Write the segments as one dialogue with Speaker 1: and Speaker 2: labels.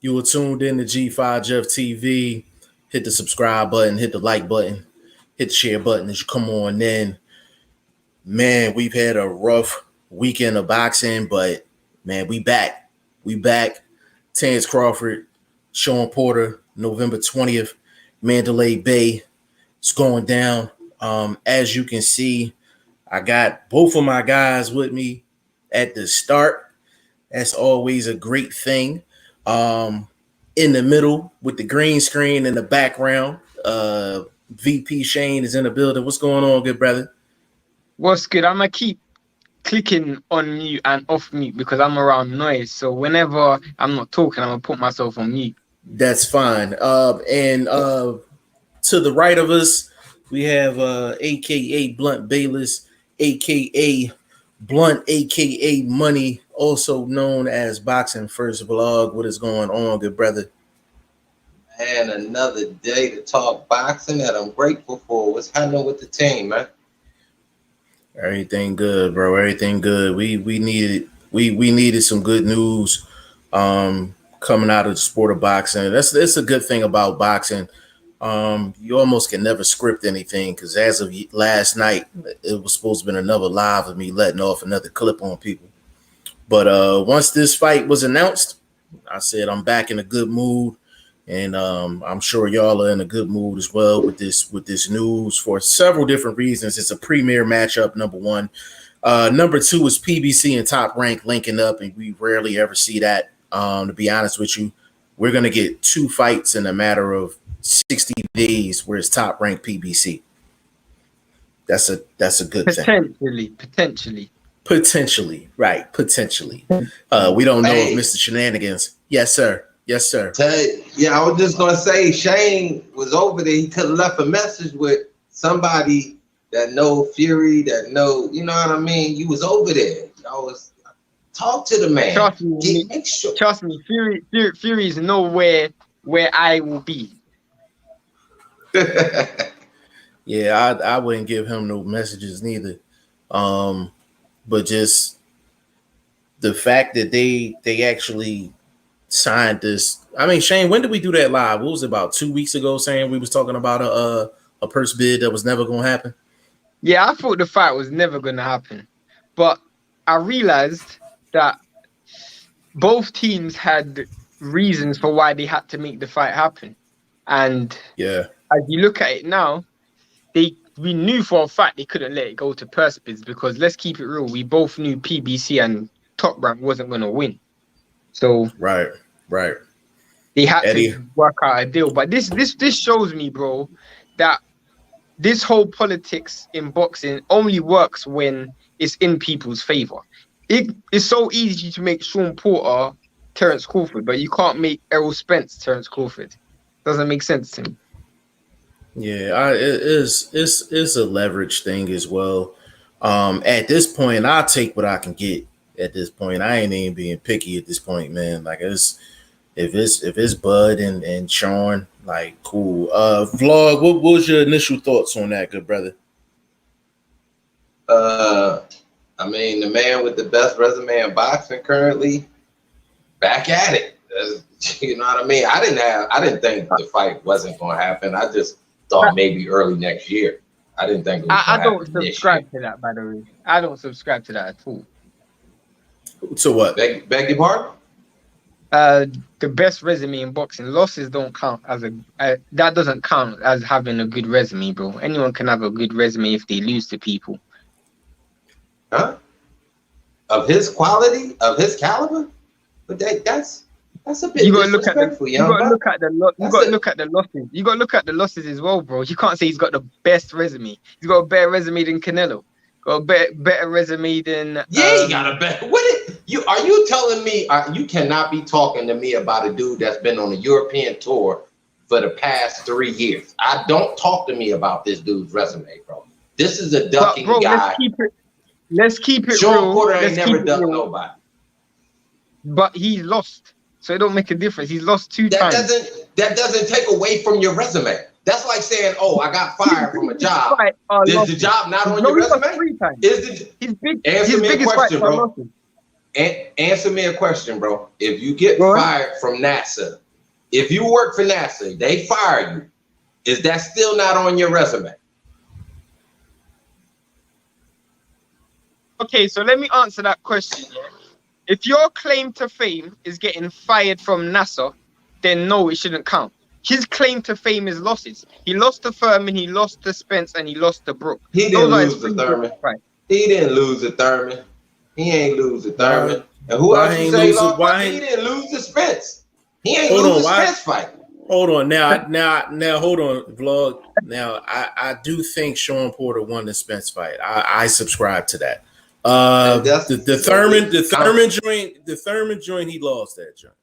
Speaker 1: You were tuned in to G5 Jeff TV. Hit the subscribe button, hit the like button, hit the share button as you come on in. Man, we've had a rough weekend of boxing, but man, we back. We back. Terence Crawford, Shawn Porter, November 20th, Mandalay Bay. It's going down. As you can see, I got both of my guys with me at the start. That's always a great thing. In the middle with the green screen in the background, VP Shane is in the building. What's going on, good brother?
Speaker 2: What's good? I'm gonna keep clicking on mute and off mute because I'm around noise. So whenever I'm not talking, I'm gonna put myself on mute.
Speaker 1: That's fine. And to the right of us, we have AKA Blunt Bayless, AKA Blunt, AKA Money, also known as BoxingFirstVlog. What is going on, good brother?
Speaker 3: And another day to talk boxing that I'm grateful for. What's happening with the team, man?
Speaker 1: Everything good, bro. Everything good. We needed some good news coming out of the sport of boxing. That's a good thing about boxing. You almost can never script anything because as of last night, it was supposed to be another live of me letting off another clip on people. But once this fight was announced, I said I'm back in a good mood, and I'm sure y'all are in a good mood as well with this news for several different reasons. It's a premier matchup, number one. Number two is PBC and Top Rank linking up, and we rarely ever see that. To be honest with you, we're gonna get two fights in a matter of 60 days where it's Top Rank PBC. That's a good thing. Potentially, right? Potentially. We don't know if Mr. Shenanigans. Yes, sir. Yes, sir.
Speaker 3: Yeah, I was just gonna say Shane was over there. He could have left a message with somebody that know Fury, that know, you know what I mean. You was over there. I was talk to the man.
Speaker 2: Trust me, Fury is nowhere where I will be.
Speaker 1: Yeah, I wouldn't give him no messages neither. But just the fact that they actually signed this. I mean, Shane, when did we do that live? What was it, about 2 weeks ago, saying we was talking about a purse bid that was never going to happen?
Speaker 2: Yeah, I thought the fight was never going to happen. But I realized that both teams had reasons for why they had to make the fight happen. And
Speaker 1: yeah,
Speaker 2: as you look at it now, we knew for a fact they couldn't let it go to purse bids because let's keep it real, we both knew PBC and Top Rank wasn't going to win. So
Speaker 1: right.
Speaker 2: They had to work out a deal. But this shows me, bro, that this whole politics in boxing only works when it's in people's favor. It's so easy to make Shawn Porter Terence Crawford, but you can't make Errol Spence Terence Crawford. Doesn't make sense to me.
Speaker 1: Yeah, it's a leverage thing as well. At this point, I'll take what I can get. At this point, I ain't even being picky at this point, man. Like if it's Bud and Shawn, like cool. Vlog, what was your initial thoughts on that, good brother?
Speaker 3: I mean, the man with the best resume in boxing currently, back at it. You know what I mean? I didn't think the fight wasn't going to happen. I just thought maybe early next year. I didn't think it was
Speaker 2: I don't subscribe to that, by the way. I don't subscribe to that at all.
Speaker 1: So what?
Speaker 3: Beg your pardon?
Speaker 2: The best resume in boxing. Losses don't count as that doesn't count as having a good resume, bro. Anyone can have a good resume if they lose to people.
Speaker 3: Huh? Of his quality, of his caliber? But that's a bit disrespectful. You gotta look at the losses. You gotta look at the losses as well, bro. You can't say he's got the best resume. He's got a better resume than Canelo. Got a better resume than he got a better. Are you telling me you cannot be talking to me about a dude that's been on a European tour for the past 3 years? Don't talk to me about this dude's resume, bro. This is a ducking guy.
Speaker 2: Let's keep it
Speaker 3: Shawn
Speaker 2: real.
Speaker 3: Porter ain't never ducked nobody.
Speaker 2: But he lost, so it don't make a difference. He's lost two times.
Speaker 3: That doesn't take away from your resume. That's like saying, "Oh, I got fired from a job." Is the job not on your resume?
Speaker 2: His biggest question, bro.
Speaker 3: answer me a question, bro. If you get fired from NASA, if you work for NASA, they fire you. Is that still not on your resume?
Speaker 2: Okay, so let me answer that question. Yeah? If your claim to fame is getting fired from NASA, then no, it shouldn't count. His claim to fame is losses. He lost to Thurman, he lost to Spence, and he lost to Brooke.
Speaker 3: He didn't lose to Thurman. He didn't lose to Thurman. He ain't lose to Thurman. And who else you say lost? He didn't lose to Spence. He ain't lose the Spence fight.
Speaker 1: Hold on. Now, hold on, vlog. Now, I do think Shawn Porter won the Spence fight. I subscribe to that. The Thurman joint, he lost that joint.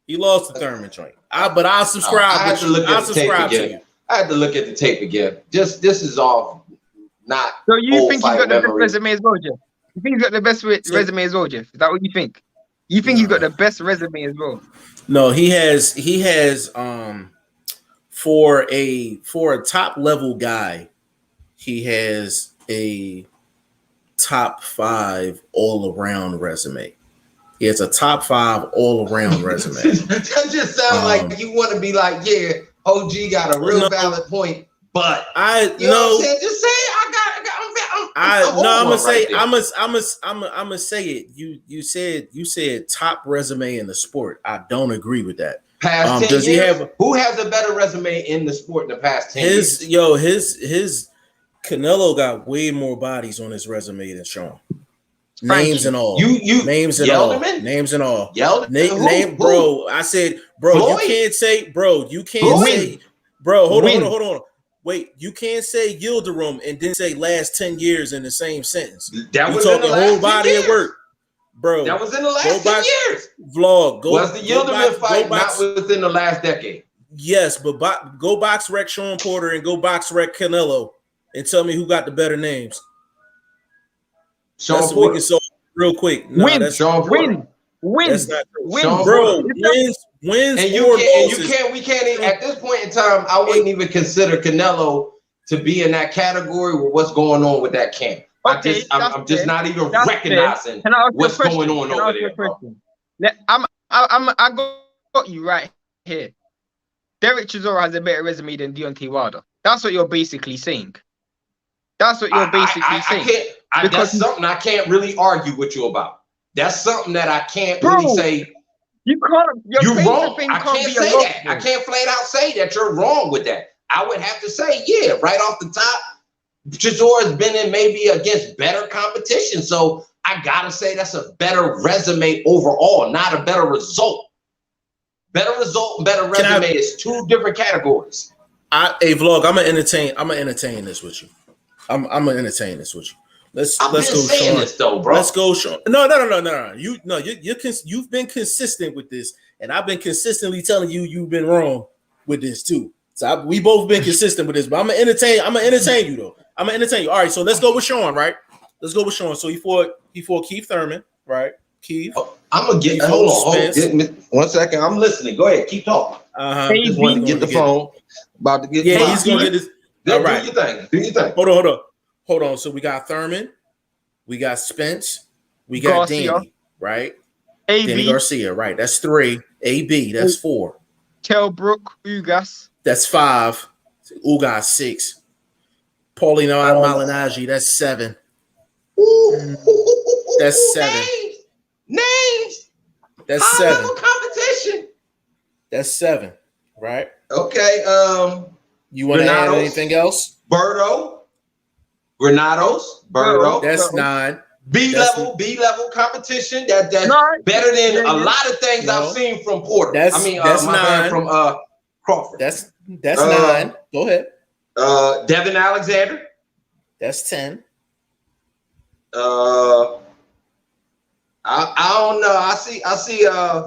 Speaker 1: He lost the Thurman joint. But I'll subscribe. I subscribe to you.
Speaker 3: I had to look at the tape again. This is all not.
Speaker 2: So you think he's got the best resume as well, Jeff? You think he's got the best resume as well, Jeff? Is that what you think? You think he's got the best resume as well?
Speaker 1: No, he has for a top level guy, he has a top 5 all around resume. He has a top 5 all around resume.
Speaker 3: That just sounds like you want to be like, yeah, OG got a real valid point, but you know what I'm saying? Just say it.
Speaker 1: I'm gonna say it. You said top resume in the sport. I don't agree with that.
Speaker 3: Past 10 years? Who has a better resume in the sport in the past 10 years?
Speaker 1: His Canelo got way more bodies on his resume than Shawn. Names and all. Names and all. Names and all. Name, bro. I said, bro, Floyd? You can't say, bro. You can't Floyd? Say, bro. Hold on. Wait, you can't say Yildirim and then say last 10 years in the same sentence.
Speaker 3: That was talking in the
Speaker 1: whole body of work, bro.
Speaker 3: That was in the last 10 years.
Speaker 1: Vlog.
Speaker 3: Was the Yildirim fight not within the last decade?
Speaker 1: Yes, but go box rec Shawn Porter and go box rec Canelo and tell me who got the better names.
Speaker 3: Shawn Porter.
Speaker 1: We can solve real quick.
Speaker 2: No, win. That's Shawn Porter. Win.
Speaker 1: That's not true. Win, bro. Wins.
Speaker 3: And you can't. We can't even, at this point in time. I wouldn't even consider Canelo to be in that category with what's going on with that camp.
Speaker 2: Okay,
Speaker 3: I'm just not even recognizing what's going on over there. Bro.
Speaker 2: I got you right here. Derek Chisora has a better resume than Deontay Wilder. That's what you're basically saying. That's
Speaker 3: something I can't really argue with you about. That's something that I can't really say.
Speaker 2: You can't. You're wrong.
Speaker 3: I can't say that. I can't flat out say that you're wrong with that. I would have to say, yeah, right off the top, Chisora's been in maybe against better competition. So I gotta say that's a better resume overall, not a better result. Better result and better resume is 2 different categories.
Speaker 1: Vlog, I'm gonna entertain this with you. I'm gonna entertain this with you. Let's go, Shawn.
Speaker 3: This though, bro.
Speaker 1: Let's go, Shawn. No. You've been consistent with this, and I've been consistently telling you you've been wrong with this too. So we both been consistent with this, but I'm gonna entertain you though. I'm gonna entertain you. All right, so let's go with Shawn, right? Let's go with Shawn. So he fought Keith Thurman, right? Keith.
Speaker 3: I'm gonna get. Hold on. 1 second. I'm listening. Go ahead. Keep talking. Just want to get the phone. About to get.
Speaker 1: Yeah, he's gonna get this. All right.
Speaker 3: Do your thing.
Speaker 1: Hold on. So we got Thurman, we got Spence, we got
Speaker 2: Garcia.
Speaker 1: Danny, right?
Speaker 2: AB.
Speaker 1: Danny Garcia, right? That's 3. AB, that's 4.
Speaker 2: Kell Brook, Ugas.
Speaker 1: That's 5. Ugas 6. Paulino Malignaggi, that's 7. That's 7.
Speaker 3: Names.
Speaker 1: That's
Speaker 3: high
Speaker 1: 7.
Speaker 3: level competition.
Speaker 1: That's 7, right?
Speaker 3: Okay.
Speaker 1: You want to add anything else?
Speaker 3: Granados.
Speaker 1: That's 9.
Speaker 3: B level competition. That's better than a lot of things I've seen from Porter.
Speaker 1: That's 9
Speaker 3: from Crawford.
Speaker 1: That's 9. Go ahead.
Speaker 3: Devin Alexander.
Speaker 1: That's 10.
Speaker 3: I don't know. I see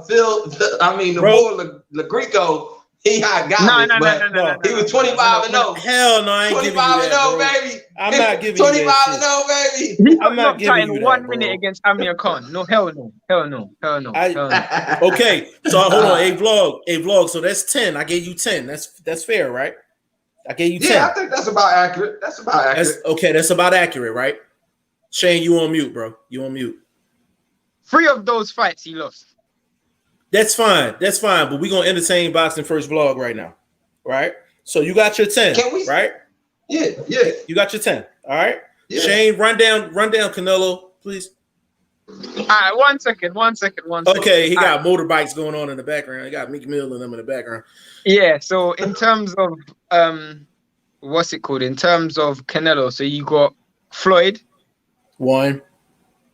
Speaker 3: Phil. I mean the boy LaGreco. He got
Speaker 2: No.
Speaker 3: He was 25-0.
Speaker 1: Hell no, I ain't
Speaker 3: 25-0, baby.
Speaker 1: I'm not giving
Speaker 3: 25-0, baby.
Speaker 2: He got knocked out in 1 minute against Amir Khan. No, hell no.
Speaker 1: Okay, so hold on. A vlog. So that's 10. I gave you 10. That's fair, right? I gave you 10.
Speaker 3: Yeah, I think that's about accurate. That's about accurate,
Speaker 1: right? Shane, you on mute, bro. You on mute.
Speaker 2: 3 of those fights he lost.
Speaker 1: That's fine. That's fine. But we're gonna entertain Boxing First Vlog right now. Right? So you got your 10.
Speaker 3: Can we?
Speaker 1: Right?
Speaker 3: Yeah.
Speaker 1: You got your 10. All right.
Speaker 3: Yeah.
Speaker 1: Shane, run down Canelo, please.
Speaker 2: All right, one second.
Speaker 1: Okay, he got motorbikes going on in the background. He got Meek Mill and them in the background.
Speaker 2: Yeah, so in terms of what's it called? In terms of Canelo, so you got Floyd,
Speaker 1: 1,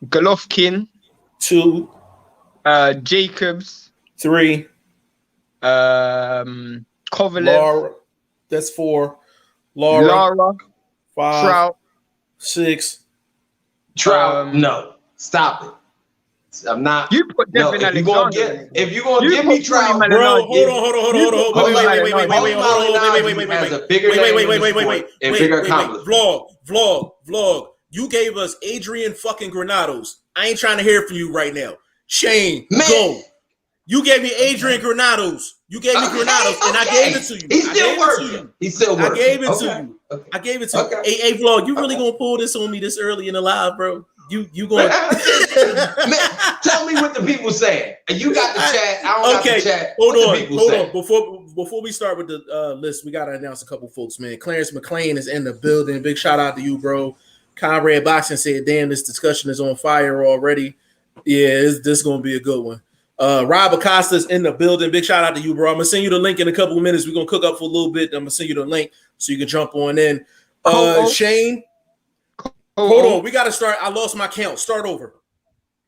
Speaker 2: Golovkin,
Speaker 1: 2,
Speaker 2: Jacobs,
Speaker 1: 3,
Speaker 2: Kovalev,
Speaker 1: Laura, that's 4, Laura, 5,
Speaker 2: Trout,
Speaker 1: 6.
Speaker 3: Trout, no. Stop it. I'm not.
Speaker 2: You put Devin
Speaker 3: Alexander. If you're gonna give me Trout,
Speaker 1: bro, hold on. Vlog. You gave us Adrian fucking Granados. I ain't trying to hear from you right now. Shane, go. You gave me Adrian Granados. You gave me Granados, and I gave it to you.
Speaker 3: He's still working. I gave it to you.
Speaker 1: Hey, Vlog, you really gonna pull this on me this early in the live, bro? You going?
Speaker 3: Man, tell me what the people saying. You got the chat. I don't got the chat.
Speaker 1: Hold on. Before we start with the list, we gotta announce a couple folks, man. Clarence McLean is in the building. Big shout out to you, bro. Conrad Boxing said, "Damn, this discussion is on fire already." Yeah, this gonna be a good one. Rob Acosta's in the building. Big shout out to you, bro. I'm gonna send you the link in a couple of minutes. We're gonna cook up for a little bit. I'm gonna send you the link so you can jump on in. Shane. Hold on, we got to start. I lost my count. Start over.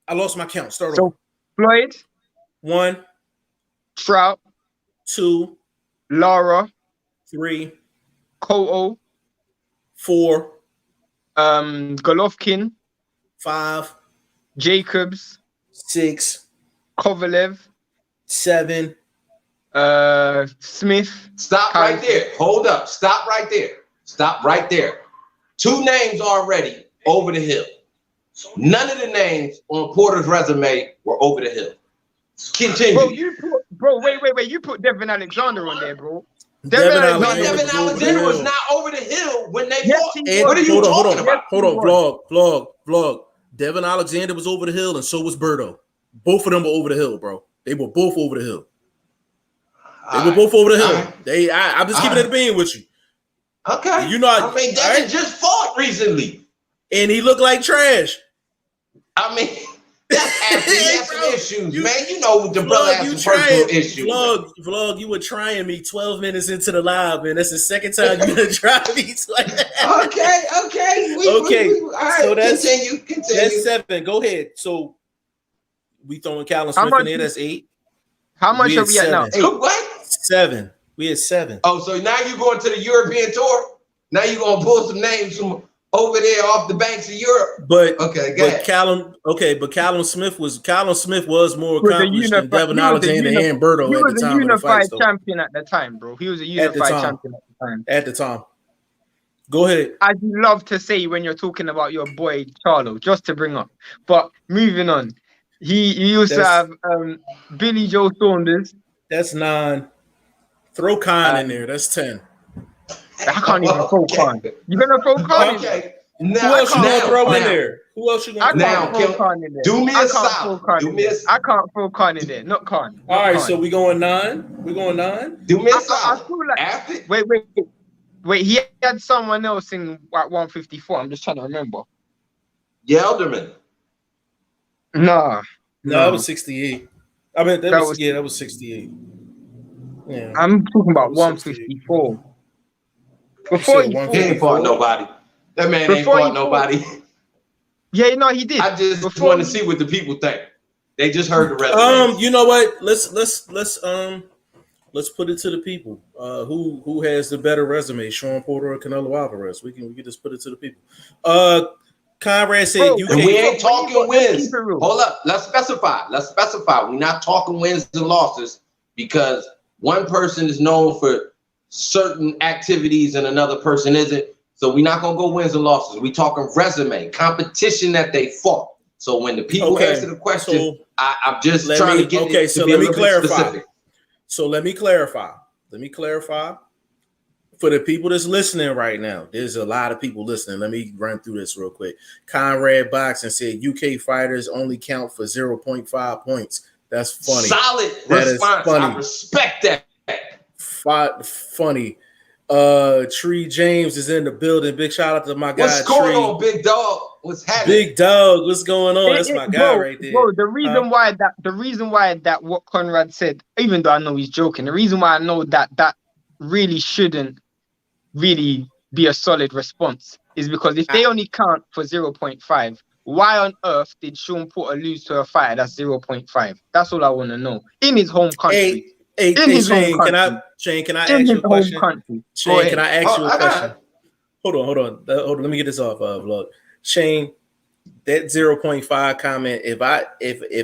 Speaker 1: So,
Speaker 2: Floyd,
Speaker 1: 1,
Speaker 2: Trout,
Speaker 1: 2,
Speaker 2: Lara,
Speaker 1: 3,
Speaker 2: Koto,
Speaker 1: 4,
Speaker 2: Golovkin,
Speaker 1: 5,
Speaker 2: Jacobs,
Speaker 1: 6,
Speaker 2: Kovalev,
Speaker 1: 7,
Speaker 2: Smith.
Speaker 3: Stop right there. Hold up. Stop right there. 2 names already over the hill. None of the names on Porter's resume were over the hill. Continue.
Speaker 2: Wait. You put Devin Alexander on there, bro.
Speaker 3: Devin Alexander was not over the hill when they fought. What are you talking about?
Speaker 1: Hold on. Vlog. Devin Alexander was over the hill, and so was Berto. Both of them were over the hill, bro. They were both over the hill. I'm just keeping it a bean with you.
Speaker 3: Okay. Devin just fought recently.
Speaker 1: And he looked like trash.
Speaker 3: I mean, that's some issues, man. You know the brother has some personal issues.
Speaker 1: Vlog, you were trying me 12 minutes into the live, man. That's the second time you done tried me.
Speaker 3: Okay.
Speaker 1: All right,
Speaker 3: so continue.
Speaker 1: That's 7. Go ahead. So we throwing Callum Smith in there. That's 8.
Speaker 2: How much are we at now?
Speaker 3: 8. What?
Speaker 1: 7. We had 7.
Speaker 3: Oh, so now you're going to the European tour? Now you're gonna pull some names from over there off the banks of Europe.
Speaker 1: But Callum Smith was more accomplished than Devin Alexander and Berto at the time.
Speaker 2: He was a unified champion at the time, bro. He was a unified champion at the time.
Speaker 1: Go ahead.
Speaker 2: As you love to say when you're talking about your boy Charlo, just to bring up. But moving on, he used to have Billy Joe Saunders.
Speaker 1: That's 9. Throw Khan in there. That's 10.
Speaker 2: I can't even throw Khan. You're gonna throw Khan in there?
Speaker 1: Who else you gonna throw in there?
Speaker 3: Do me a solid.
Speaker 2: I can't throw Khan in there. Not Khan.
Speaker 1: All right, so we going 9.
Speaker 3: Do me a solid.
Speaker 2: Wait. He had someone else in at 154. I'm just trying to remember.
Speaker 3: Yelderman.
Speaker 2: No,
Speaker 1: that was 68. I mean, that was 68. Yeah.
Speaker 2: I'm talking about 154. Before he
Speaker 3: ain't fought nobody. That man ain't fought nobody.
Speaker 2: Yeah, no, he did.
Speaker 3: I just want to see what the people think. They just heard the resume.
Speaker 1: You know what? Let's put it to the people. Who has the better resume, Shawn Porter or Canelo Alvarez? We can just put it to the people. Conrad said
Speaker 3: we ain't talking wins. Hold up. Let's specify. We're not talking wins and losses because one person is known for certain activities and another person isn't. So we're not gonna go wins and losses. We talking resume, competition that they fought. So when the people answer the question, I'm just trying to get
Speaker 1: let me clarify. So let me clarify. For the people that's listening right now, there's a lot of people listening. Let me run through this real quick. Conrad Boxing said UK fighters only count for 0.5 points. That's funny.
Speaker 3: Solid
Speaker 1: that
Speaker 3: response.
Speaker 1: Is funny.
Speaker 3: I respect that.
Speaker 1: Funny. Tree James is in the building. Big shout out to my guy.
Speaker 3: What's going
Speaker 1: Tree.
Speaker 3: on, big dog? What's happening?
Speaker 1: Big dog, what's going on? That's my guy right there.
Speaker 2: Bro, the reason why that what Conrad said, even though I know he's joking, the reason why I know that really shouldn't really be a solid response is because if they only count for 0.5, why on earth did Shawn Porter lose to a fighter that's 0.5? That's all I want to know. In his home country.
Speaker 1: Shane, can I ask you a question? Shane, can I ask you a question? Hold on. Let me get this off vlog. Shane, that 0.5 comment, if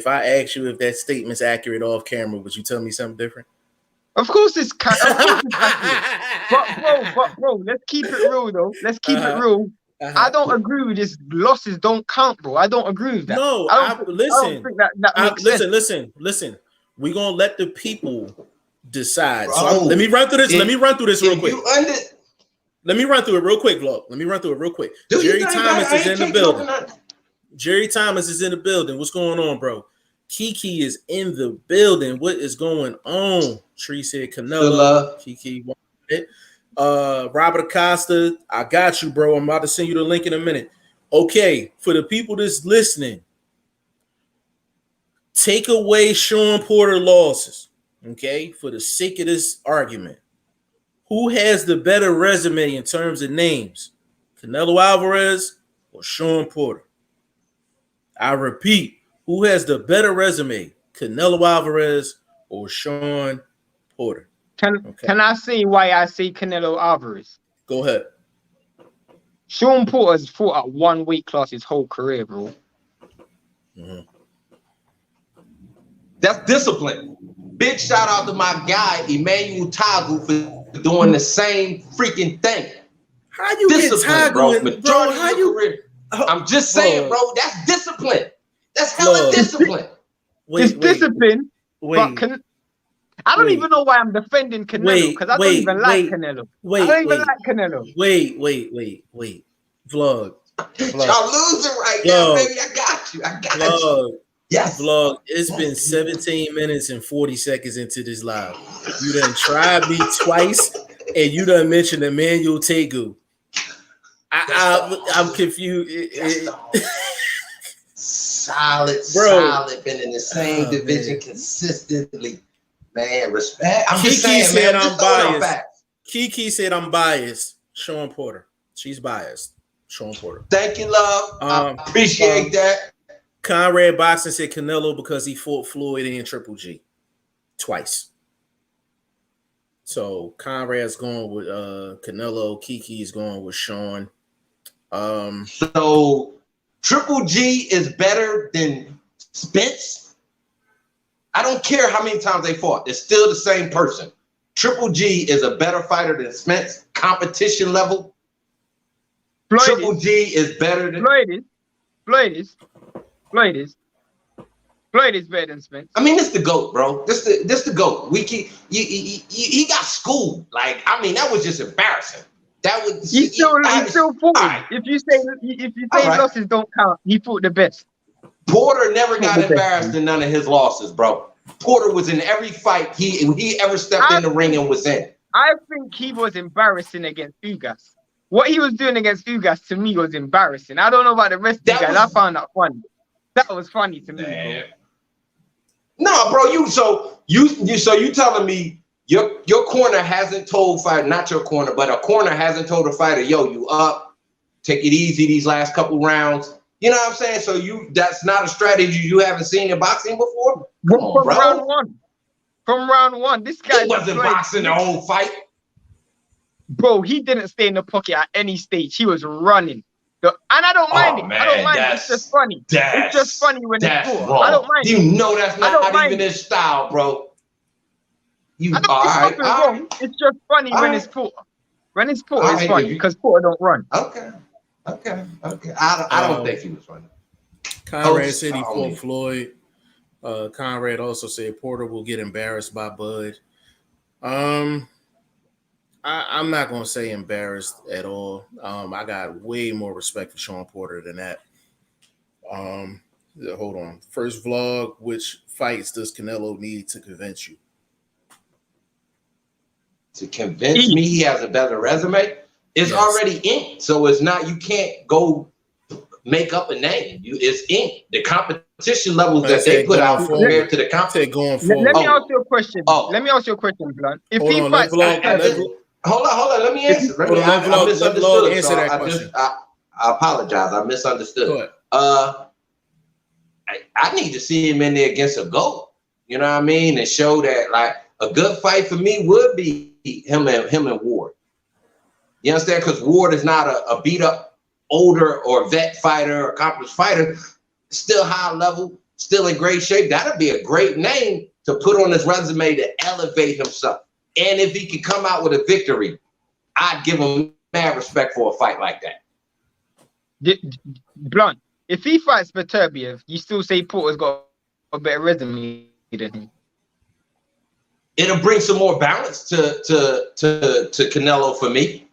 Speaker 1: I ask you if that statement's accurate off camera, would you tell me something different?
Speaker 2: Of course it's accurate. But bro, let's keep it real though. Let's keep it real. I don't agree with this. Losses don't count, bro. I don't agree with that.
Speaker 1: No, listen. Listen. We're gonna let the people decide.
Speaker 3: Bro,
Speaker 1: so let me run through this. Let me run through this real quick. Let me run through it real quick, vlog. Let me run through it real quick. Jerry Thomas is in the building. Jerry Thomas is in the building. What's going on, bro? Kiki is in the building. What is going on? Tree said Canelo. Kiki wanted it. Robert Acosta, I got you, bro. I'm about to send you the link in a minute. Okay, for the people that's listening, take away Shawn Porter losses, okay, for the sake of this argument. Who has the better resume in terms of names, Canelo Alvarez or Shawn Porter? I repeat, who has the better resume, Canelo Alvarez or Shawn Porter?
Speaker 2: Can I say why I say Canelo Alvarez?
Speaker 1: Go ahead.
Speaker 2: Shawn Porter's fought at one weight class his whole career, bro.
Speaker 1: Mm-hmm.
Speaker 3: That's discipline. Big shout out to my guy, Emmanuel Tagu, for doing the same freaking thing.
Speaker 1: How you discipline,
Speaker 3: bro? Majority of your career. I'm just saying, bro, that's discipline. That's hella discipline.
Speaker 2: It's discipline. But I don't even know why I'm defending Canelo, because I don't even like Canelo. I don't even like Canelo.
Speaker 1: Wait. Vlog.
Speaker 3: Y'all losing right now, baby. I got you. Yes.
Speaker 1: Vlog, it's been 17 minutes and 40 seconds into this live. You done tried me twice, and you done mentioned Emmanuel Tagu. I'm confused.
Speaker 3: Solid, been in the same division consistently. Man, respect. I'm just saying,
Speaker 1: said
Speaker 3: man,
Speaker 1: I'm biased. Kiki said I'm biased. Shawn Porter. She's biased. Shawn Porter.
Speaker 3: Thank you, love. I appreciate that.
Speaker 1: Conrad Boxing said Canelo because he fought Floyd and Triple G twice. So Conrad's going with Canelo. Kiki's going with Shawn.
Speaker 3: So Triple G is better than Spence. I don't care how many times they fought. It's still the same person. Triple G is a better fighter than Spence. Competition level. Triple G is better than
Speaker 2: Floyd is better than Spence.
Speaker 3: I mean, this the GOAT, bro. This the GOAT. He got schooled. Like, I mean, that was just embarrassing. That was
Speaker 2: he still fought. Right. If you say losses don't count, he fought the best.
Speaker 3: Porter never got embarrassed in none of his losses, bro. Porter was in every fight he ever stepped in the ring and was in.
Speaker 2: I think he was embarrassing against Ugas. What he was doing against Ugas to me was embarrassing. I don't know about the rest of the guys. I found that funny. That was funny to me, bro.
Speaker 3: No, bro. You telling me your corner hasn't told fighter, not your corner, but a corner hasn't told a fighter, yo, you up, take it easy these last couple rounds. You know what I'm saying? So that's not a strategy you haven't seen in boxing before?
Speaker 2: From round one. This guy
Speaker 3: wasn't boxing the whole fight.
Speaker 2: Bro, he didn't stay in the pocket at any stage. He was running. And I don't mind it.
Speaker 3: Man,
Speaker 2: I don't mind it. It's just funny. It's just funny when it's poor.
Speaker 3: Wrong.
Speaker 2: I don't mind
Speaker 3: you know that's not even his style, bro.
Speaker 2: Wrong. It's just funny when it's poor. When it's poor, it's funny because poor don't run.
Speaker 3: Okay. I don't think he was running.
Speaker 1: Conrad said he fought Floyd. Conrad also said Porter will get embarrassed by Bud. I'm not gonna say embarrassed at all. I got way more respect for Shawn Porter than that. Hold on. First vlog, which fights does Canelo need to convince you?
Speaker 3: To convince me he has a better resume? It's already in. So it's not, you can't go make up a name. It's in. The competition levels that they put out compared to the competition.
Speaker 1: Going forward.
Speaker 2: Let me ask you a question. Let me ask you a question, Blunt. If he fights,
Speaker 3: hold on. Let me answer. I misunderstood. So I apologize. I misunderstood. I need to see him in there against a GOAT. You know what I mean? And show that like a good fight for me would be him and Ward. You understand? Because Ward is not a beat up older or vet fighter or accomplished fighter, still high level, still in great shape. That'd be a great name to put on his resume to elevate himself. And if he can come out with a victory, I'd give him mad respect for a fight like that.
Speaker 2: Blunt, if he fights Beterbiev, you still say Porter's got a better resume than him?
Speaker 3: It'll bring some more balance to Canelo for me.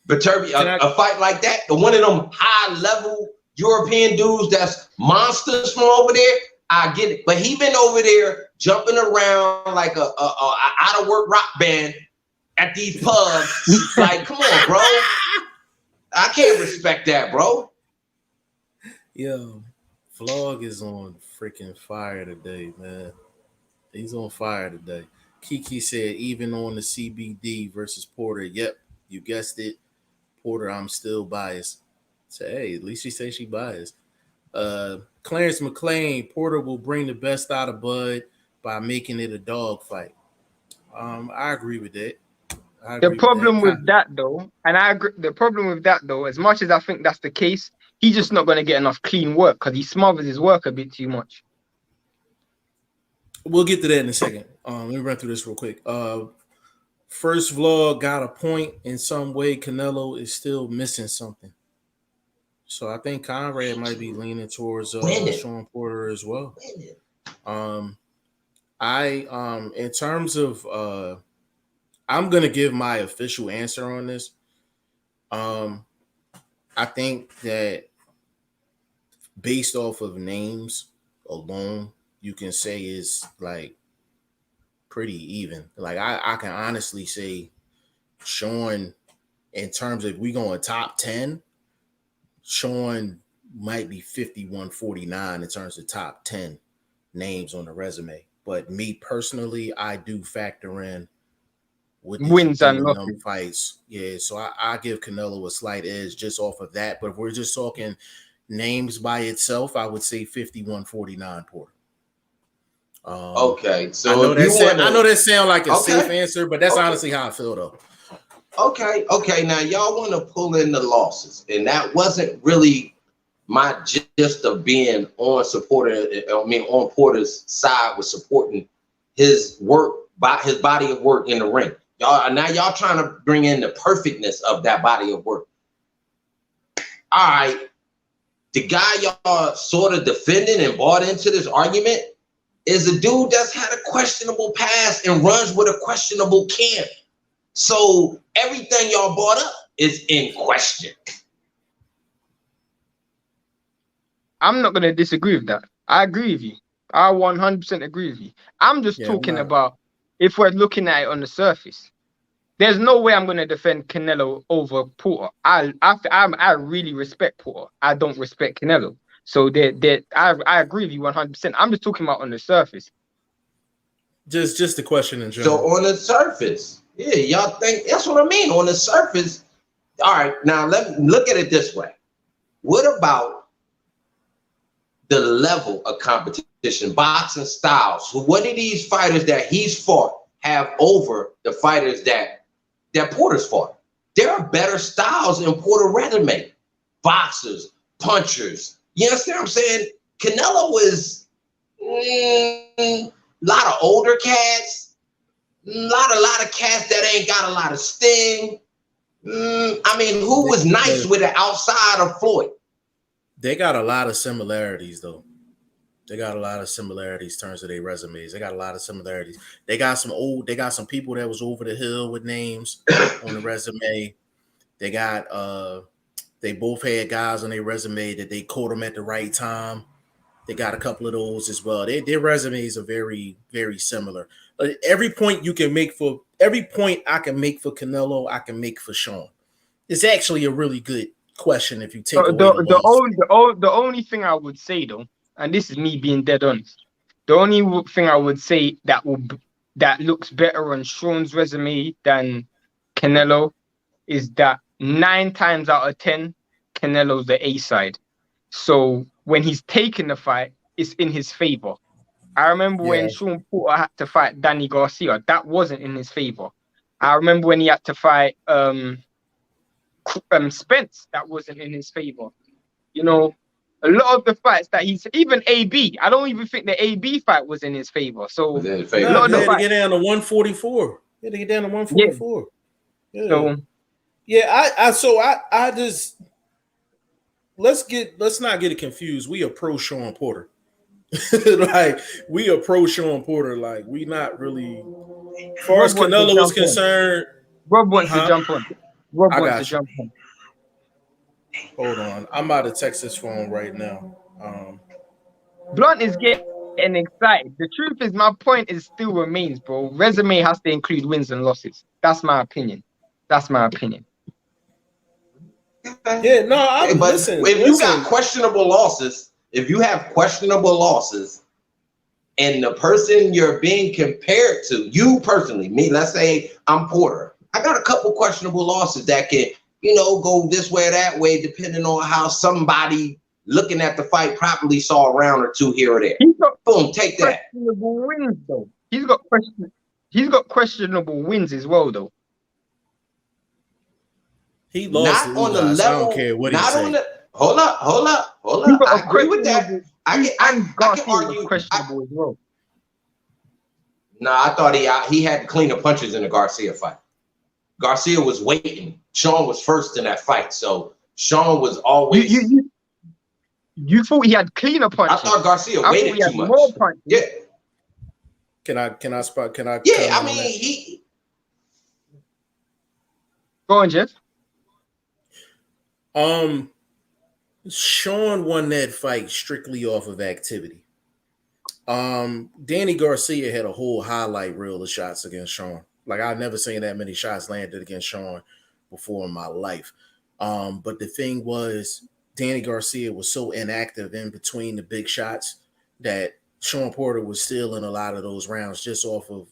Speaker 3: Beterbiev, a fight like that, one of them high level European dudes that's monsters from over there, I get it. But he been over there jumping around like a out of work rock band at these pubs. Like, come on, bro. I can't respect that, bro.
Speaker 1: Yo, Vlog is on freaking fire today, man. He's on fire today. Kiki said, even on the CBD versus Porter, yep, you guessed it. Porter, I'm still biased. So, hey, at least she says she biased. Clarence McLean, Porter will bring the best out of Bud by making it a dog fight. I agree with that.
Speaker 2: The problem with that, though, and I agree, the problem with that, though, as much as I think that's the case, he's just not going to get enough clean work because he smothers his work a bit too much.
Speaker 1: We'll get to that in a second. Let me run through this real quick. First vlog got a point in some way. Canelo is still missing something. So I think Conrad might be leaning towards Shawn Porter as well. In terms of I'm gonna give my official answer on this. I think that based off of names alone, you can say is like pretty even. Like I can honestly say Shawn, in terms of we going top 10, Shawn might be 51-49 in terms of top 10 names on the resume. But me personally, I do factor in with
Speaker 2: wins and losses
Speaker 1: fights. Yeah, so I give Canelo a slight edge just off of that. But if we're just talking names by itself, I would say 51-49 Porter.
Speaker 3: Okay, so
Speaker 1: I know that sound like a safe answer, but that's honestly how I feel though.
Speaker 3: Okay. Now y'all want to pull in the losses, and that wasn't really my gist of being on on Porter's side with supporting his work, his body of work in the ring. Y'all trying to bring in the perfectness of that body of work. All right, the guy y'all sort of defending and bought into this argument is a dude that's had a questionable past and runs with a questionable camp. So everything y'all brought up is in question.
Speaker 2: I'm not going to disagree with that. I agree with you. I 100% agree with you. I'm just talking about if we're looking at it on the surface. There's no way I'm going to defend Canelo over Porter. I really respect Porter. I don't respect Canelo. So I agree with you 100%. I'm just talking about on the surface.
Speaker 1: Just the question in general.
Speaker 3: So on the surface, yeah, y'all think that's what I mean. On the surface, all right. Now let me look at it this way. What about the level of competition, boxing styles? What do these fighters that he's fought have over the fighters that Porter's fought? There are better styles in Porter resume. Boxers, punchers. You understand what I'm saying? Canelo is a lot of older cats, a lot of cats that ain't got a lot of sting. I mean, who was nice with it outside of Floyd?
Speaker 1: They got a lot of similarities, though. They got a lot of similarities in terms of their resumes. They got a lot of similarities. They got some people that was over the hill with names on the resume. They got they both had guys on their resume that they caught them at the right time. They got a couple of those as well. Their resumes are very, very similar. Every point I can make for Canelo, I can make for Shawn. It's actually a really good question if you take away
Speaker 2: the only thing I would say though, and this is me being dead honest, the only thing I would say that looks better on Shawn's resume than Canelo is that 9 times out of 10, Canelo's the A side. So when he's taking the fight, it's in his favor. I remember when Shawn Porter had to fight Danny Garcia, that wasn't in his favor. I remember when he had to fight Spence, that wasn't in his favor. You know, a lot of the fights that he's even AB, I don't even think the AB fight was in his favor. So
Speaker 1: he had to get down to 144. He had to get down to 144.
Speaker 2: Yeah. So
Speaker 1: I just let's not get it confused. We are pro Shawn Porter. Like we are pro Shawn Porter. Like we not really as far as Canelo is concerned.
Speaker 2: Rob wants to jump on. Rob wants to jump on.
Speaker 1: Hold on. I'm about to text his phone right now.
Speaker 2: Blunt is getting excited. The truth is my point is still remains, bro. Resume has to include wins and losses. That's my opinion.
Speaker 1: Yeah, no,
Speaker 3: but if you got questionable losses, if you have questionable losses, and the person you're being compared to, you personally, me, let's say I'm Porter, I got a couple questionable losses that can, go this way or that way, depending on how somebody looking at the fight properly saw a round or two here or there. Boom, take that.
Speaker 2: Questionable wins though. He's got questionable wins as well though.
Speaker 1: He lost
Speaker 3: not on the level.
Speaker 1: I don't care what he said.
Speaker 3: Hold up. I agree with that. I can argue
Speaker 2: questionable as well.
Speaker 3: No, I thought he had cleaner punches in the Garcia fight. Garcia was waiting. Shawn was first in that fight, so Shawn was always.
Speaker 2: You thought he had cleaner punches?
Speaker 3: I thought Garcia waited too much. More punches. Yeah.
Speaker 1: Can I spot? Can I?
Speaker 3: Yeah, I mean he.
Speaker 2: Go on, Jeff.
Speaker 1: Shawn won that fight strictly off of activity. Danny Garcia had a whole highlight reel of shots against Shawn. Like I've never seen that many shots landed against Shawn before in my life. But the thing was, Danny Garcia was so inactive in between the big shots that Shawn Porter was still in a lot of those rounds just off of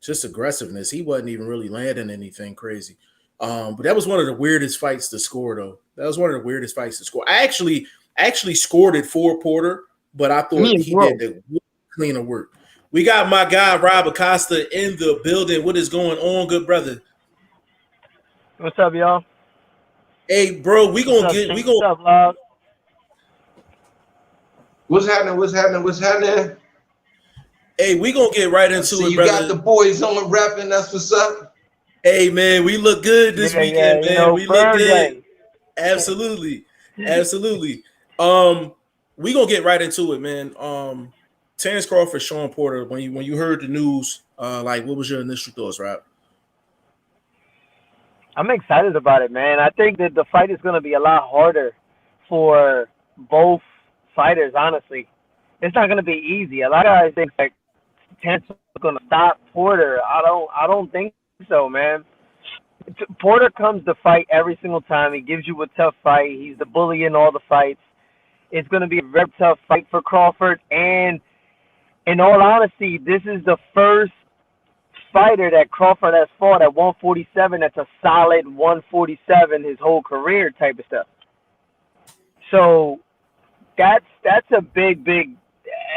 Speaker 1: just aggressiveness. He wasn't even really landing anything crazy. But that was one of the weirdest fights to score, though. That was one of the weirdest fights to score. I actually scored it for Porter, but I thought he did the cleaner work. We got my guy Rob Acosta in the building. What is going on, good brother?
Speaker 4: What's up, y'all?
Speaker 1: Hey, bro, we gonna
Speaker 4: What's up, Log?
Speaker 3: What's happening?
Speaker 1: Hey, we gonna get right into it, brother.
Speaker 3: You got the boys on rapping. That's what's up.
Speaker 1: Hey man, we look good this weekend, man. We look good. Absolutely. We gonna get right into it, man. Terence Crawford, Shawn Porter. When you heard the news, what was your initial thoughts, Rob?
Speaker 4: I'm excited about it, man. I think that the fight is gonna be a lot harder for both fighters. Honestly, it's not gonna be easy. A lot of guys think like Terence is gonna stop Porter. I don't think so, man. Porter comes to fight every single time. He gives you a tough fight. He's the bully in all the fights. It's going to be a very tough fight for Crawford. And in all honesty, this is the first fighter that Crawford has fought at 147 that's a solid 147 his whole career type of stuff. So that's a big,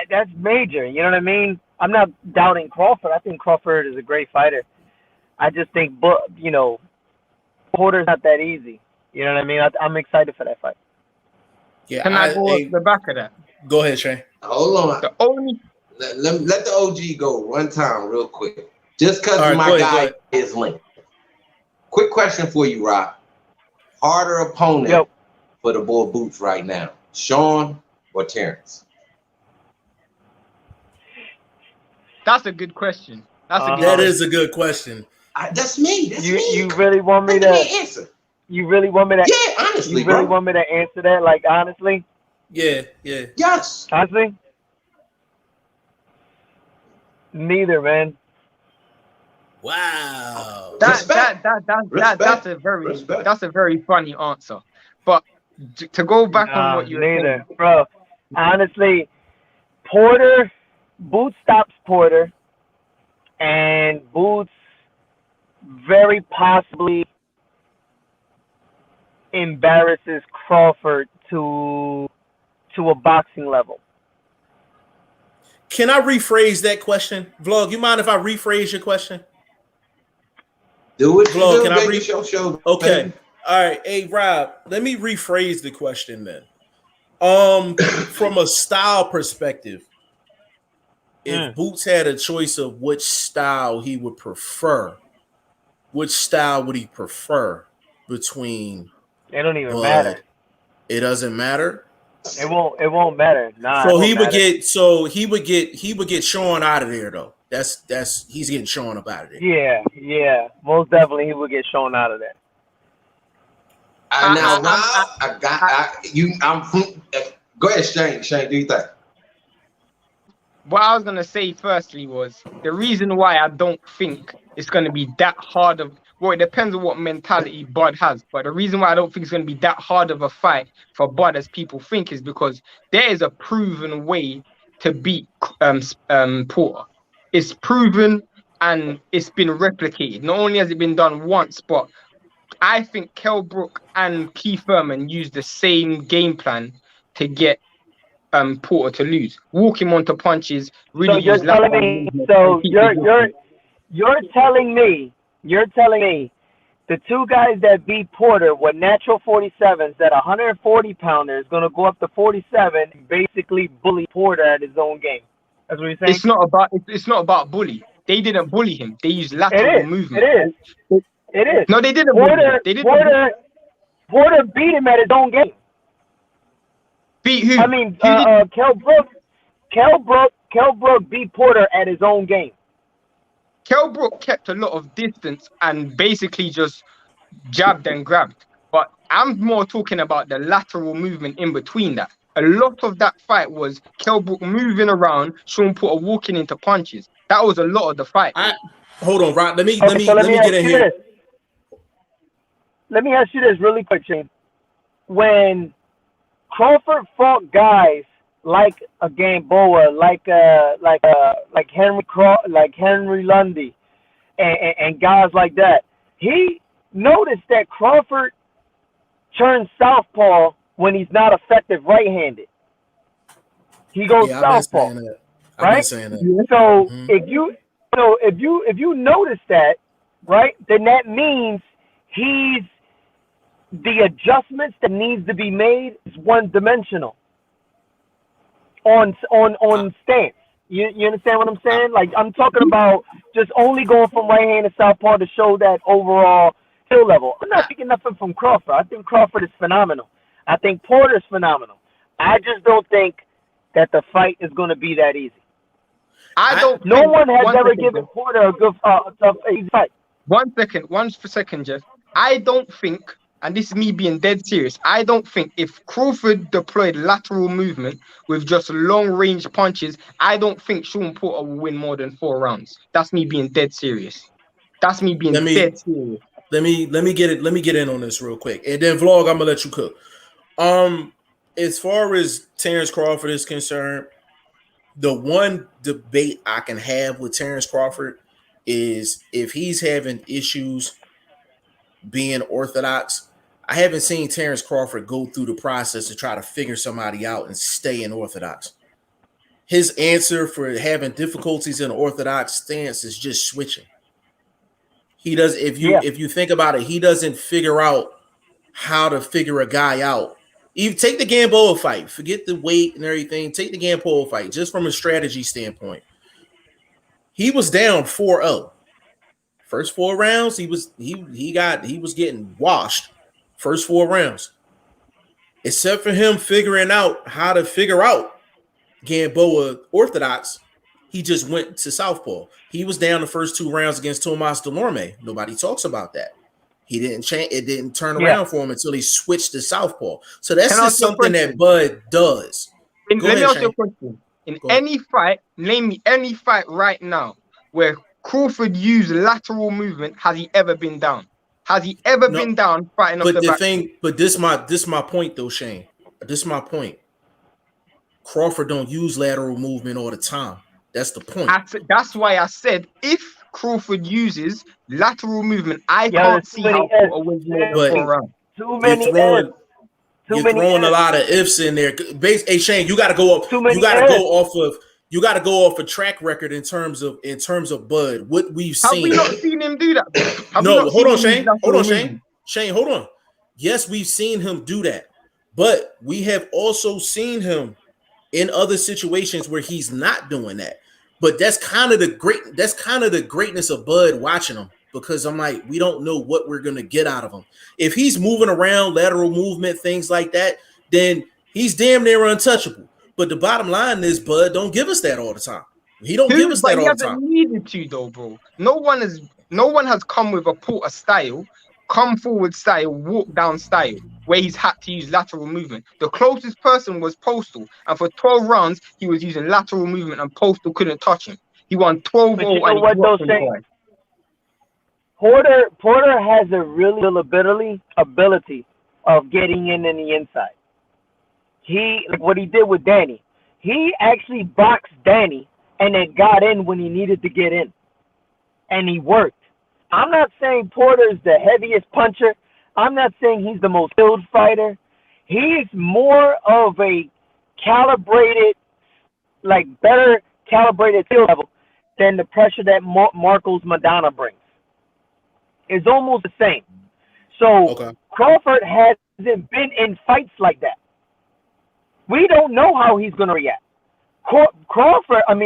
Speaker 4: that's major. You know what I mean? I'm not doubting Crawford. I think Crawford is a great fighter. I just think, Porter's not that easy. You know what I mean? I'm excited for that fight.
Speaker 2: Yeah. Can I go off the back of that?
Speaker 1: Go ahead, Shane.
Speaker 3: Hold on. Let the OG go one time real quick. Just because my guy is linked. Quick question for you, Rob. Harder opponent for the boy Boots right now, Shawn or Terence?
Speaker 2: That's a good question.
Speaker 1: That is a good question.
Speaker 3: That's me. That's me.
Speaker 4: You really want me to answer? You really want me to?
Speaker 3: Yeah, honestly,
Speaker 4: you really want me to answer that? Like honestly?
Speaker 1: Yeah.
Speaker 3: Yes.
Speaker 4: Honestly? Neither, man.
Speaker 1: Wow.
Speaker 2: That's a very funny answer. But to go back on what you were saying,
Speaker 4: bro. Honestly, Boots stops Porter, and Boots very possibly embarrasses Crawford to a boxing level.
Speaker 1: Can I rephrase that question, Vlog? You mind if I rephrase your question?
Speaker 3: Do what
Speaker 1: Vlog,
Speaker 3: you do,
Speaker 1: can
Speaker 3: baby.
Speaker 1: I
Speaker 3: Show,
Speaker 1: okay.
Speaker 3: Baby.
Speaker 1: All right. Hey, Rob, let me rephrase the question then. From a style perspective, if Boots had a choice of which style he would prefer, which style would he prefer between?
Speaker 4: It don't even matter.
Speaker 1: It doesn't matter.
Speaker 4: It won't matter. Nah.
Speaker 1: So he would get Shawn out of there though. That's he's getting Shawn up out of there.
Speaker 4: Yeah. Most definitely he would get Shawn out of there.
Speaker 3: Go ahead, Shane. Shane, do you think?
Speaker 2: What I was gonna say firstly was the reason why I don't think it's gonna be that hard of. Well, it depends on what mentality Bud has, but the reason why I don't think it's gonna be that hard of a fight for Bud as people think is because there is a proven way to beat Porter. It's proven and it's been replicated. Not only has it been done once, but I think Kell Brook and Keith Thurman used the same game plan to get Porter to lose. Walk him onto punches. Really,
Speaker 4: so you're telling me. So you're telling me the two guys that beat Porter were natural 47s, that 140 pounder is going to go up to 47, and basically bully Porter at his own game. That's what you're saying.
Speaker 2: It's not about bully. They didn't bully him. They used lateral movement.
Speaker 4: It is.
Speaker 2: No, they didn't.
Speaker 4: Porter beat him at his own game.
Speaker 2: Beat who?
Speaker 4: I mean, Kell Brook beat Porter at his own game.
Speaker 2: Kell Brook kept a lot of distance and basically just jabbed and grabbed. But I'm more talking about the lateral movement in between that. A lot of that fight was Kell Brook moving around, Shawn Porter walking into punches. That was a lot of the fight.
Speaker 1: Hold on, Rob. Let me get in here.
Speaker 4: Let me ask you this really quick, Shane. When Crawford fought guys like a Gamboa, like Henry Lundy, and guys like that, he noticed that Crawford turns southpaw when he's not effective right-handed. He goes southpaw, right? So if you notice that, right, then that means the adjustments that needs to be made is one-dimensional on stance. You understand what I'm saying? Like, I'm talking about just only going from right hand to southpaw to show that overall skill level. I'm not taking nothing from Crawford. I think Crawford is phenomenal. I think Porter's phenomenal. I just don't think that the fight is going to be that easy. No one has ever given Porter a good easy fight. 1
Speaker 2: second, Jeff. I don't think, and this is me being dead serious, I don't think if Crawford deployed lateral movement with just long-range punches, I don't think Shawn Porter will win more than 4 rounds. That's me being dead serious. That's me being dead serious.
Speaker 1: Let me get in on this real quick. And then Vlog, I'm gonna let you cook. As far as Terence Crawford is concerned, the one debate I can have with Terence Crawford is if he's having issues being orthodox. I haven't seen Terence Crawford go through the process to try to figure somebody out and stay in orthodox. His answer for having difficulties in orthodox stance is just switching. He does, if you think about it, he doesn't figure out how to figure a guy out. Even take the Gamboa fight, forget the weight and everything. Take the Gamboa fight just from a strategy standpoint. He was down 4-0. First 4 rounds, he was getting washed. First 4 rounds. Except for him figuring out how to figure out Gamboa orthodox, he just went to southpaw. He was down the first 2 rounds against Tomas Delorme. Nobody talks about that. He didn't change. It didn't turn around for him until he switched to southpaw. So that's just something that Bud does.
Speaker 2: Let me ask you a question. In any fight, name me any fight right now where Crawford used lateral movement. Has he ever been down? Has he ever been down fighting off the back?
Speaker 1: But this my point though, Shane. This is my point. Crawford don't use lateral movement all the time. That's the point.
Speaker 2: That's why I said if Crawford uses lateral movement, I can't see how Porter wins more than 4 rounds.
Speaker 1: You're throwing a lot of ifs in there. Hey Shane, you got to go up. You got to go off a track record in terms of Bud. What we've seen.
Speaker 2: Have we not seen him do that?
Speaker 1: Hold on, Shane. Hold on, Shane. Shane, hold on. Yes, we've seen him do that, but we have also seen him in other situations where he's not doing that. But that's kind of the greatness of Bud watching him, because I'm like, we don't know what we're gonna get out of him. If he's moving around, lateral movement, things like that, then he's damn near untouchable. But the bottom line is, Bud don't give us that all the time. He don't give us that all the time.
Speaker 2: He hasn't needed to though, bro. No one has come with a Porter style, come forward style, walk down style, where he's had to use lateral movement. The closest person was Postal, and for 12 rounds he was using lateral movement, and Postal couldn't touch him. He won 12-0.
Speaker 4: Porter has a really ability of getting in the inside. What he did with Danny, he actually boxed Danny and then got in when he needed to get in, and he worked. I'm not saying Porter's the heaviest puncher. I'm not saying he's the most skilled fighter. He's more of a calibrated, better calibrated skill level than the pressure that Marcos Madonna brings. It's almost the same. So Crawford hasn't been in fights like that. We don't know how he's going to react. Porter, on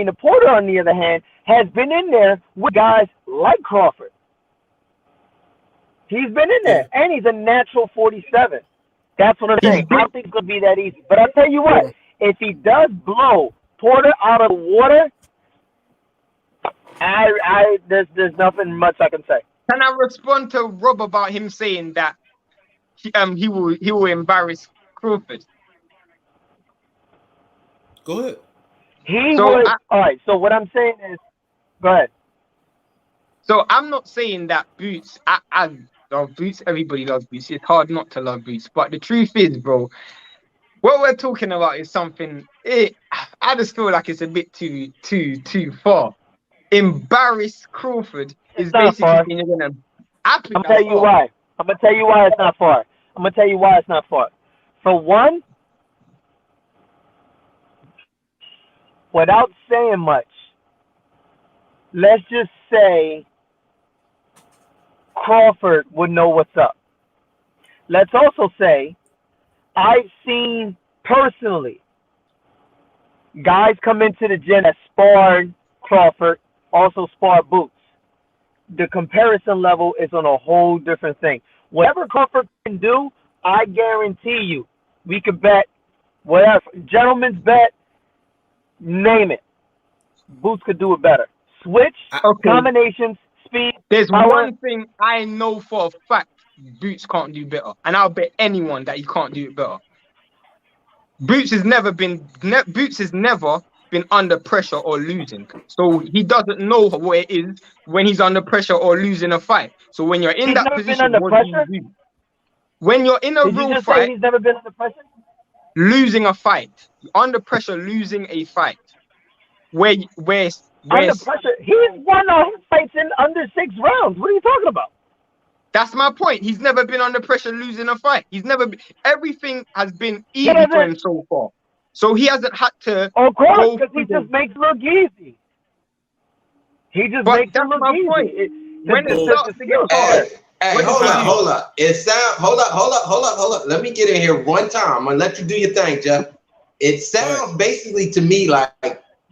Speaker 4: the other hand, has been in there with guys like Crawford. He's been in there, and he's a natural 47. That's what I'm saying. I don't think it's going to be that easy. But I'll tell you what, if he does blow Porter out of the water, there's nothing much I can say.
Speaker 2: Can I respond to Rob about him saying that he will embarrass Crawford?
Speaker 1: Go ahead.
Speaker 2: All
Speaker 4: right, so what I'm saying is, go ahead.
Speaker 2: So I'm not saying that Boots, I love Boots. Everybody loves Boots. It's hard not to love Boots. But the truth is, bro, what we're talking about is something, I just feel like it's a bit too far. Embarrass Crawford is basically saying you're going to...
Speaker 4: I'm going to tell you why. I'm going to tell you why it's not far. For one, without saying much, let's just say Crawford would know what's up. Let's also say I've seen personally guys come into the gym that sparred Crawford, also sparred Boots. The comparison level is on a whole different thing. Whatever Crawford can do, I guarantee you, we could bet whatever. Gentlemen's bet, name it. Boots could do it better. Switch, combinations, speed.
Speaker 2: There's one thing I know for a fact Boots can't do better. And I'll bet anyone that he can't do it better. Boots has never been under pressure or losing. So he doesn't know what it is when he's under pressure or losing a fight. So when you're in that position, what do you do? When you're in a real fight,
Speaker 4: he's never been under pressure?
Speaker 2: Losing a fight. Under pressure, losing a fight. Where
Speaker 4: under pressure, he's won all his fights in under 6 rounds. What are you talking about?
Speaker 2: That's my point. He's never been under pressure losing a fight. He's never been, everything has been easy for him so far. So he hasn't had to.
Speaker 4: Of course, because he just makes it look easy. He just makes it look easy.
Speaker 2: Point. When it starts to get hard.
Speaker 3: Hey, hold up. Hold up. Let me get in here one time. I'm gonna let you do your thing, Jeff. It sounds basically to me like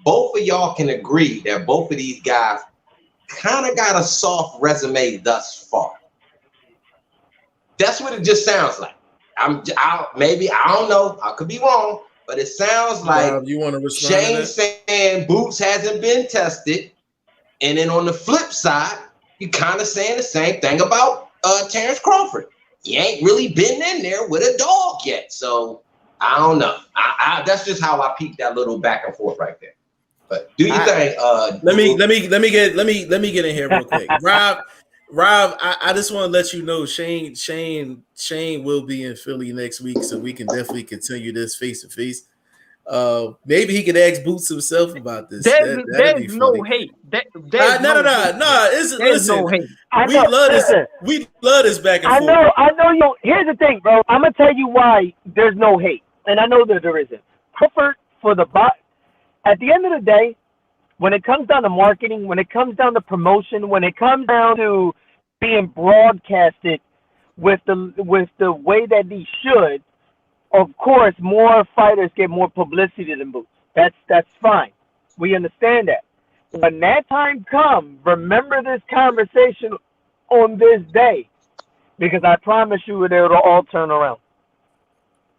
Speaker 3: both of y'all can agree that both of these guys kind of got a soft resume thus far. That's what it just sounds like. I don't know. I could be wrong, but it sounds like
Speaker 1: you want to
Speaker 3: Shane's saying Boots hasn't been tested, and then on the flip side, you kind of saying the same thing about Terence Crawford. He ain't really been in there with a dog yet, so I don't know. I that's just how I peeked that little back and forth right there. But do you think?
Speaker 1: Let me get in here real quick, Rob. I just want to let you know Shane will be in Philly next week, so we can definitely continue this face to face. Maybe he could ask Boots himself about this.
Speaker 2: There's no hate. There's no hate.
Speaker 1: We love this back and forth.
Speaker 4: I know. You. Here's the thing, bro. I'm gonna tell you why there's no hate, and I know that there isn't. Comfort for the bot. At the end of the day, when it comes down to marketing, when it comes down to promotion, when it comes down to being broadcasted with the way that they should, of course, more fighters get more publicity than Boots. That's fine. We understand that. When that time comes, remember this conversation on this day, because I promise you it'll all turn around.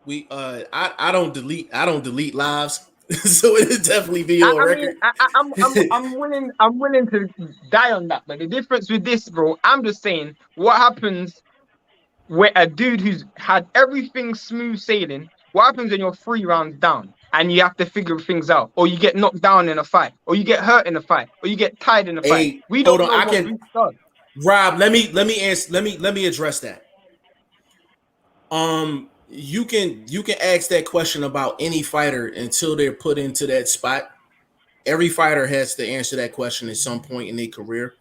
Speaker 1: I don't delete lives. So it'll definitely be on record.
Speaker 2: I'm willing to die on that. But the difference with this, bro, I'm just saying, what happens where a dude who's had everything smooth sailing, what happens when you're 3 rounds down and you have to figure things out, or you get knocked down in a fight, or you get hurt in a fight, or you get tied in a fight? We don't know what Boots does.
Speaker 1: Rob, let me address that. You can ask that question about any fighter until they're put into that spot. Every fighter has to answer that question at some point in their career.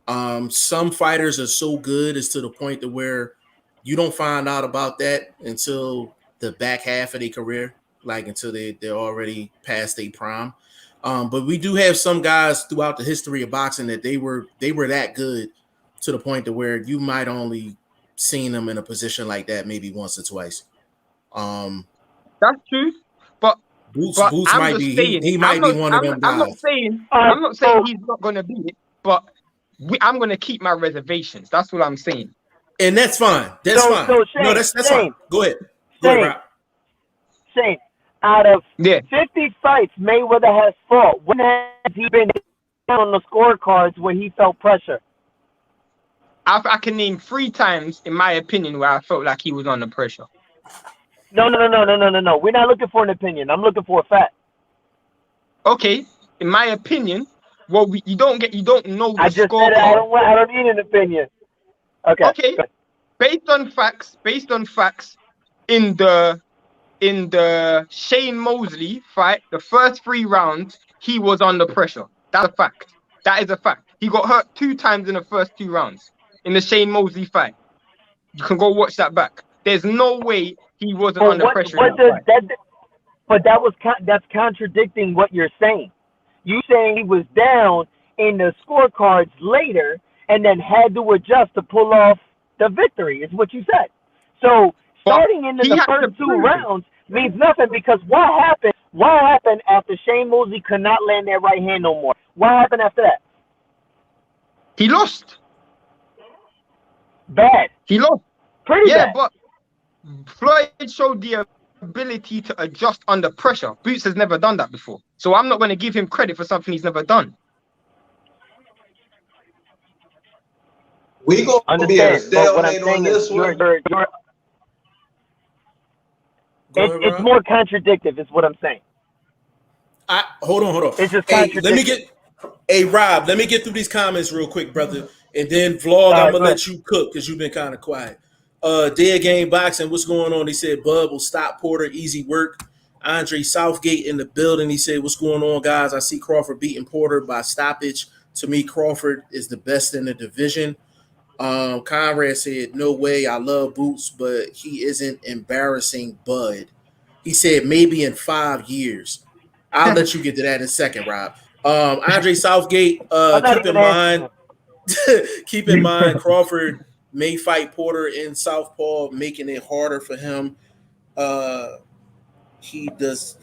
Speaker 1: Some fighters are so good as to the point to where you don't find out about that until the back half of their career, like until they're already past their prime. But we do have some guys throughout the history of boxing that they were that good to the point to where you might only seen them in a position like that maybe once or twice.
Speaker 2: That's true, but
Speaker 1: Boots might be saying, he might be one of them guys.
Speaker 2: I'm not saying he's not going to be it, but I'm going to keep my reservations. That's what I'm saying.
Speaker 1: And that's fine. That's fine. So Shane, no, that's fine. Go ahead.
Speaker 4: Shane, out of 50 fights Mayweather has fought, when has he been down on the scorecards where he felt pressure?
Speaker 2: I can name 3 times, in my opinion, where I felt like he was under pressure.
Speaker 4: No. We're not looking for an opinion. I'm looking for a fact.
Speaker 2: Okay, in my opinion, well, you don't know the
Speaker 4: I just
Speaker 2: score.
Speaker 4: Said I don't need an opinion. Okay.
Speaker 2: Based on facts, in the Shane Mosley fight, the first 3 rounds, he was under pressure. That's a fact. That is a fact. He got hurt 2 times in the first 2 rounds in the Shane Mosley fight. You can go watch that back. There's no way he wasn't under pressure.
Speaker 4: That's contradicting what you're saying. You saying he was down in the scorecards later and then had to adjust to pull off the victory, is what you said. So starting into the first 2 rounds means nothing, because what happened after Shane Mosley could not land that right hand no more? What happened after that?
Speaker 2: He lost.
Speaker 4: Bad.
Speaker 2: He lost.
Speaker 4: Pretty bad.
Speaker 2: But Floyd showed the ability to adjust under pressure. Boots has never done that before. So I'm not going to give him credit for something he's never done.
Speaker 3: We going to be a stalemate on this one.
Speaker 4: It's more contradictive, is what I'm saying.
Speaker 1: Hold on.
Speaker 4: It's just contradictive.
Speaker 1: Rob, let me get through these comments real quick, brother. And then Vlog, I'm going to let you cook because you've been kind of quiet. Dead Game Boxing, what's going on? He said, Bud will stop Porter, easy work. Andre Southgate in the building. He said, what's going on, guys? I see Crawford beating Porter by stoppage. To me, Crawford is the best in the division. Conrad said, no way. I love Boots, but he isn't embarrassing Bud. He said, maybe in 5 years. I'll let you get to that in a second, Rob. Andre Southgate, keep in mind, Crawford may fight Porter in southpaw, making it harder for him. He does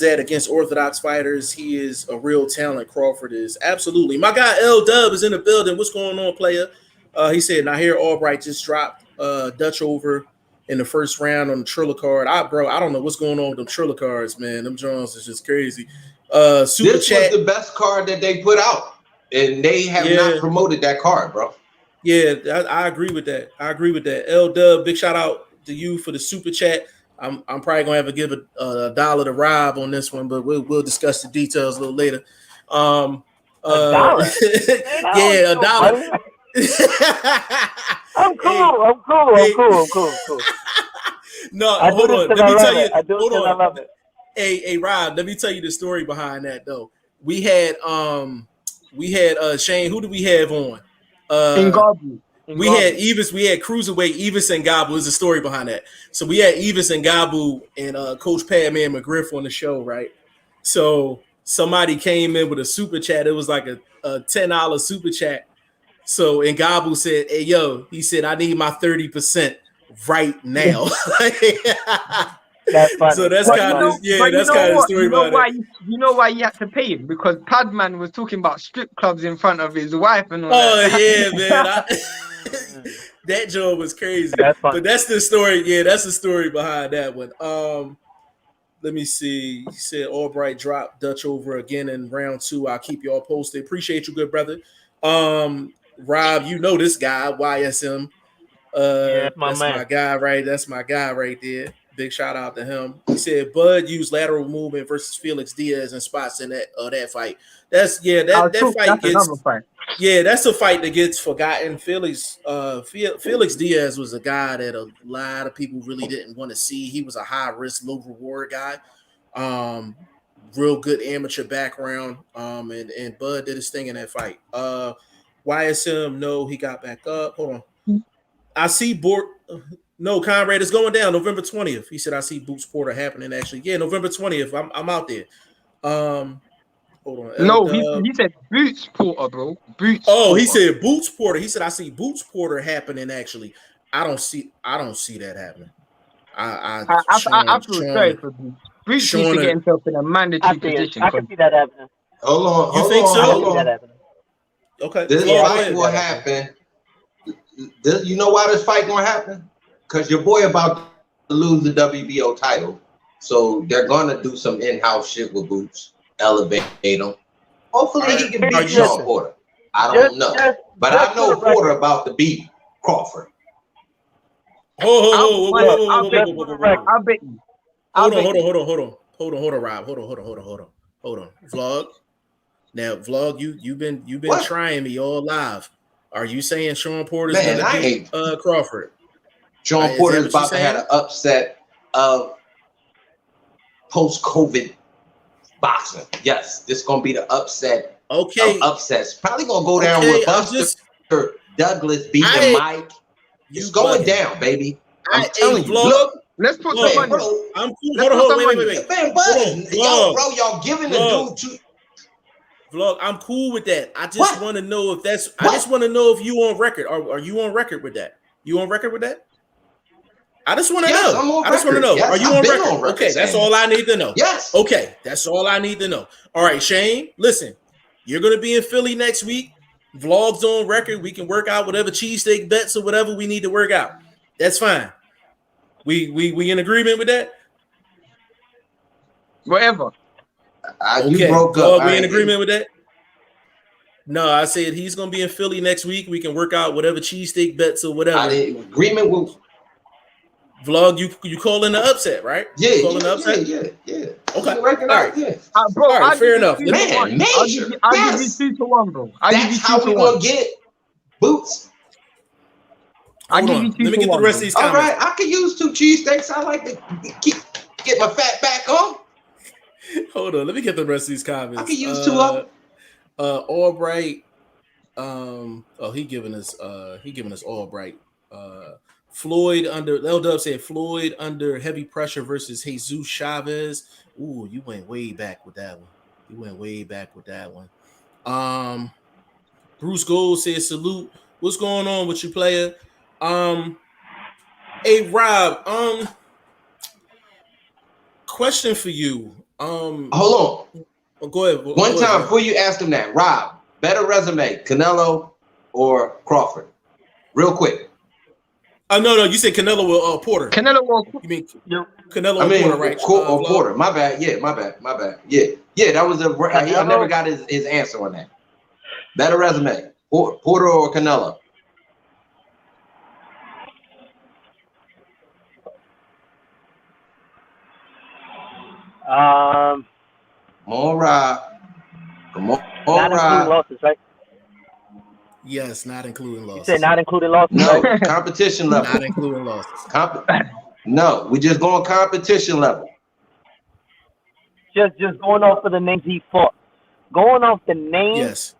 Speaker 1: that against orthodox fighters. He is a real talent. Crawford is absolutely. My guy L Dub is in the building. What's going on, player? He said, "Now here Albright just dropped Dutch over in the first round on the Triller card. I don't know what's going on with them Triller cards, man. Them Jones is just crazy. Super
Speaker 3: this
Speaker 1: chat
Speaker 3: was the best card that they put out, and they have not promoted that card, bro.
Speaker 1: Yeah, I agree with that. L Dub, big shout out to you for the super chat. I'm probably gonna have to give a $1 to Rob on this one, but we'll discuss the details a little later.
Speaker 4: $1?
Speaker 1: Yeah, $1.
Speaker 4: I'm cool.
Speaker 1: No, hold on. Let me tell you. Hold on. Hey, Rob. Let me tell you the story behind that though. We had Shane. Who did we have on? We had Evis. We had Cruiserweight Evis and Gabu. There's a story behind that. So we had Evis and Gabu and Coach Padman McGriff on the show, right? So somebody came in with a super chat. It was like a $10 super chat. So and Gabu said, "Hey yo," he said, "I need my 30% right now."
Speaker 4: That's funny.
Speaker 1: So that's kind of the story about it.
Speaker 2: You know why you had to pay him? Because Padman was talking about strip clubs in front of his wife and all that.
Speaker 1: Oh yeah, man. That joke was crazy.
Speaker 4: That's funny.
Speaker 1: But that's the story. Yeah, that's the story behind that one. Let me see. He said Albright dropped Dutch over again in round 2. I'll keep y'all posted. Appreciate you, good brother. Rob, you know this guy, YSM. That's my guy, right? That's my guy right there. Big shout out to him. He said Bud used lateral movement versus Felix Diaz in spots in that fight. That's a fight that gets forgotten. Felix Diaz was a guy that a lot of people really didn't want to see. He was a high risk, low reward guy. Real good amateur background. And Bud did his thing in that fight. YSM, no, he got back up. Hold on. I see No, Conrad, is going down November 20th. He said, I see Boots Porter happening actually. Yeah, November 20th. I'm out there. Hold on.
Speaker 2: No, he said Boots Porter, bro.
Speaker 1: He said Boots Porter. He said, I see Boots Porter happening actually. I don't see that happening. I
Speaker 2: feel sorry for Boots. Boots needs to get himself in a mandatory position.
Speaker 4: I can see that happening.
Speaker 3: Hold on.
Speaker 1: You think so?
Speaker 4: I can see that happening.
Speaker 1: Okay.
Speaker 3: This fight will happen. You know why this fight gonna happen? Because your boy about to lose the WBO title, so they're gonna do some in-house shit with Boots, elevate him. Hopefully he can beat Shawn Porter. I don't know, but I know Porter about to beat Crawford.
Speaker 1: I'll bet you.
Speaker 2: Hold on,
Speaker 1: Rob. Hold on. Vlog. Now, Vlog, you've been trying me all live. Are you saying Shawn Porter's gonna beat Crawford?
Speaker 3: Shawn Porter is about to have an upset of post-COVID boxing. Yes, this is gonna be the upset.
Speaker 1: Okay.
Speaker 3: Of upsets. Probably gonna go down with Buster Douglas beating Mike. It's going down, baby. I'm telling you. Look,
Speaker 2: let's put some money.
Speaker 1: I'm cool. Hold on, wait.
Speaker 3: Man, y'all giving the dude to.
Speaker 1: Vlog, I'm cool with that. I just want to know if that's. I just want to know if you on record. Are you on record with that? You on record with that? I just want to know. I just want to know.
Speaker 3: Yes,
Speaker 1: are you on record? Okay, that's all I need to know.
Speaker 3: Yes.
Speaker 1: Okay, that's all I need to know. All right, Shane. Listen, you're gonna be in Philly next week. Vlog's on record. We can work out whatever cheesesteak bets or whatever we need to work out. That's fine. We in agreement with that?
Speaker 2: Whatever.
Speaker 3: You broke up.
Speaker 1: We in agreement with that? No, I said he's gonna be in Philly next week. We can work out whatever cheesesteak bets or whatever.
Speaker 3: Agreement with
Speaker 1: Vlog. You calling the upset, right?
Speaker 3: Yeah,
Speaker 1: calling the upset.
Speaker 3: Yeah.
Speaker 1: Okay,
Speaker 3: all right.
Speaker 2: Bro,
Speaker 1: all right, fair enough.
Speaker 3: Man, major.
Speaker 2: I'll give you 2-1, bro.
Speaker 3: That's how we gonna get Boots.
Speaker 1: Hold on. Let me get the rest of these comments.
Speaker 3: All right, I can use 2 cheesesteaks. I like to get my fat back on.
Speaker 1: Hold on, let me get the rest of these comments.
Speaker 3: I can use 2 of them.
Speaker 1: Albright. He giving us Albright. Floyd under L Dub said Floyd under heavy pressure versus Jesus Chavez. Ooh, you went way back with that one. Bruce Gold says salute. What's going on with you, player? Hey Rob, question for you.
Speaker 3: Hold on.
Speaker 1: Go ahead.
Speaker 3: One time before you ask him that, Rob, better resume, Canelo or Crawford? Real quick.
Speaker 1: Oh no, you said Canelo or Porter.
Speaker 2: Canelo or
Speaker 1: you mean Canelo or Porter, right?
Speaker 3: Porter. My bad. Yeah, my bad. Yeah. That was I never got his answer on that. Better resume, Porter or Canelo?
Speaker 4: Come
Speaker 3: on, Rob. Come on,
Speaker 4: not including losses, right?
Speaker 1: Yes, not including losses.
Speaker 4: You said not including losses.
Speaker 3: No,
Speaker 4: right?
Speaker 3: competition level.
Speaker 1: Not including losses.
Speaker 3: No, we just going competition level.
Speaker 4: Just going off of the names he fought. Going off the names.
Speaker 1: Yes.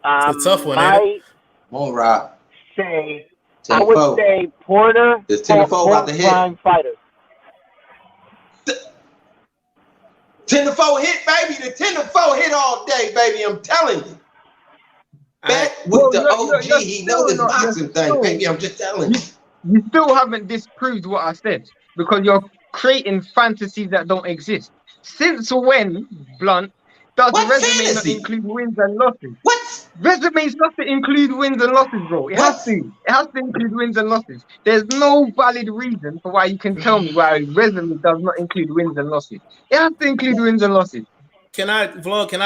Speaker 1: It's a tough one, ain't it?
Speaker 3: Come on, Rob.
Speaker 4: I would say Porter.
Speaker 3: Is 10-4 about to hit?
Speaker 4: Prime fighters.
Speaker 3: 10-4 hit, baby. The 10-4 hit all day, baby. I'm telling you. Back with the OG, he knows this boxing thing, baby. I'm just telling you.
Speaker 2: You still haven't disproved what I said because you're creating fantasies that don't exist. Since when, Blunt, does the resume not include wins and losses?
Speaker 3: What?
Speaker 2: Resumes not to include wins and losses, bro. It has to. It has to include wins and losses. There's no valid reason for why you can tell me why a resume does not include wins and losses. It has to include wins and losses.
Speaker 1: Can I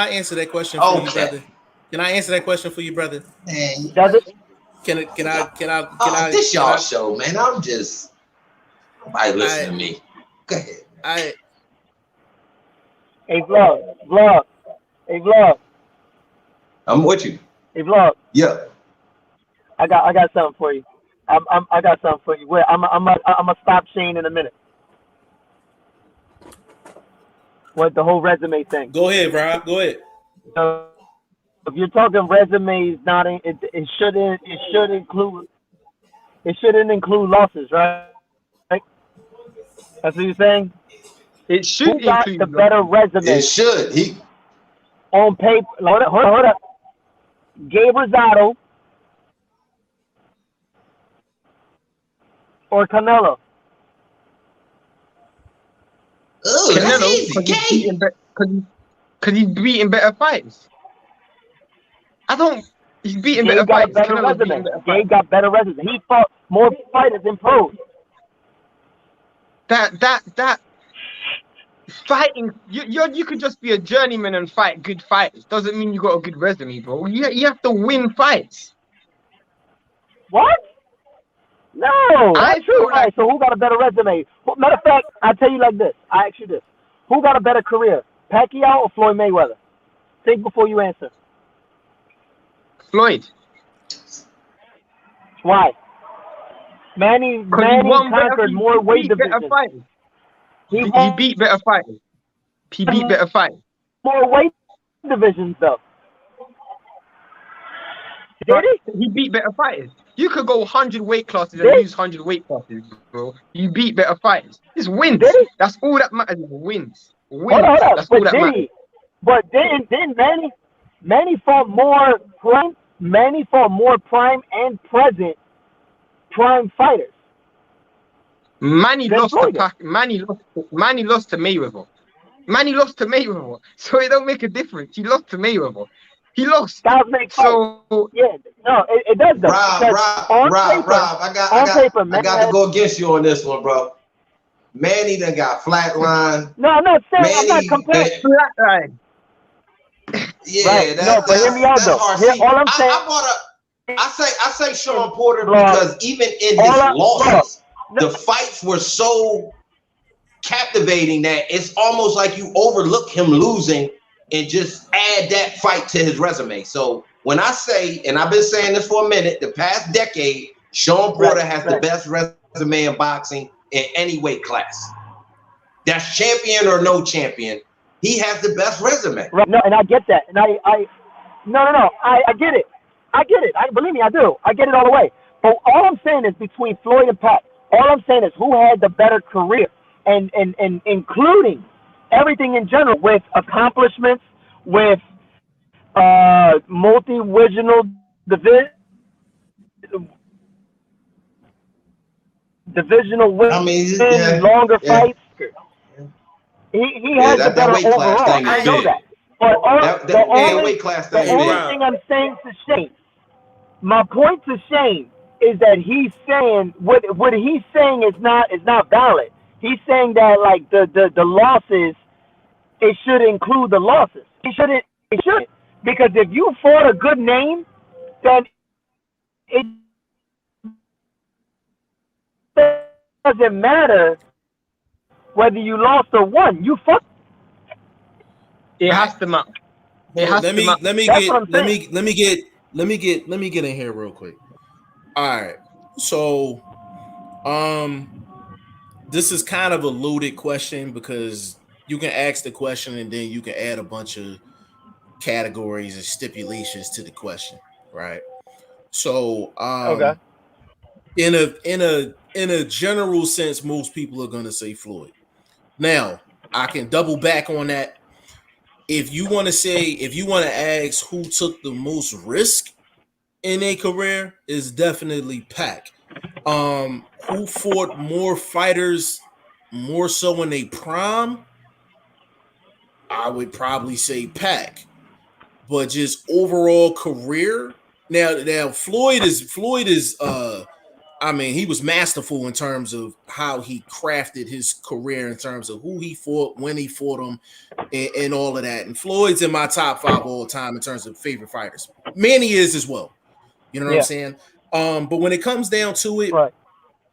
Speaker 1: answer that question for you, brother? Can I answer that question for you, brother?
Speaker 4: Does it?
Speaker 1: Can I?
Speaker 3: This y'all show, man. I'm just. Nobody listen to me. Go ahead.
Speaker 4: Hey, vlog. Hey, vlog.
Speaker 3: I'm with you.
Speaker 4: Hey, vlog.
Speaker 3: Yeah.
Speaker 4: I got something for you. I got something for you. Wait, I'm gonna stop Shane in a minute. What the whole resume thing?
Speaker 1: Go ahead, Rob. Go ahead.
Speaker 4: If you're talking resumes, it shouldn't include losses, right? That's what you're saying.
Speaker 2: It should.
Speaker 4: Who got the better resume?
Speaker 3: It should.
Speaker 4: On paper. Hold up. Gabe Rosado or Canelo?
Speaker 2: Canelo, because he's beating better fights. He's beating better fights.
Speaker 4: Gabe got better resume. He fought more fighters in pros.
Speaker 2: That fighting, you could just be a journeyman and fight good fighters. Doesn't mean you got a good resume, bro. You have to win fights.
Speaker 4: What? No, that's true. Right. So who got a better resume? Matter of fact, I'll tell you like this. I ask you this: who got a better career, Pacquiao or Floyd Mayweather? Think before you answer.
Speaker 2: Floyd.
Speaker 4: Why? Manny conquered more weight divisions.
Speaker 2: He beat better fighters. He beat better fighters.
Speaker 4: More weight divisions, though. Did he?
Speaker 2: He beat better fighters. You could go 100 weight classes and lose 100 weight classes, bro. You beat better fighters. It's wins. That's all that matters. Wins.
Speaker 4: Hold on. That's all that matters. But didn't Manny fought more prime? Manny fought more prime and present prime fighters.
Speaker 2: Manny lost to Mayweather. Manny lost to Mayweather. So it don't make a difference. He lost to Mayweather. He lost.
Speaker 4: So yeah, no, it does though.
Speaker 3: Rob, I got to go against you on this one, bro. Manny done got flatline.
Speaker 4: No, I'm not saying I'm not comparing flatline.
Speaker 3: Yeah, right.
Speaker 4: But hear me out though. All I'm saying,
Speaker 3: I say Shawn Porter because even in his losses, the fights were so captivating that it's almost like you overlook him losing and just add that fight to his resume. So when I say, and I've been saying this for a minute, the past decade, Shawn Porter has the best resume in boxing in any weight class. That's champion or no champion. He has the best resume.
Speaker 4: Right. No, and I get that. And I get it. Believe me, I do. I get it all the way. But all I'm saying is between Floyd and Pat, all I'm saying is who had the better career, and including everything in general, with accomplishments, with multi-regional divisional wins, longer fights. He has the better overall. I know that. But the only
Speaker 1: Rob.
Speaker 4: thing I'm saying to Shane, my point to Shane is that he's saying what he's saying is not valid. He's saying that like the losses, it should include the losses. It shouldn't. Because if you fought a good name, then it doesn't matter whether you lost or won. You fought.
Speaker 2: It has to matter.
Speaker 1: Let me get in here real quick. All right. So this is kind of a loaded question because you can ask the question and then you can add a bunch of categories and stipulations to the question, right? So
Speaker 4: okay.
Speaker 1: In a general sense, most people are gonna say Floyd. Now, I can double back on that. If you want to ask who took the most risk in a career, is definitely Pac. Who fought more fighters more so in a prime? I would probably say Pac. But just overall career, now Floyd is I mean, he was masterful in terms of how he crafted his career, in terms of who he fought, when he fought him, and all of that. And Floyd's in my top 5 all time in terms of favorite fighters. Manny is as well. You know what I'm saying? But when it comes down to it,
Speaker 4: right.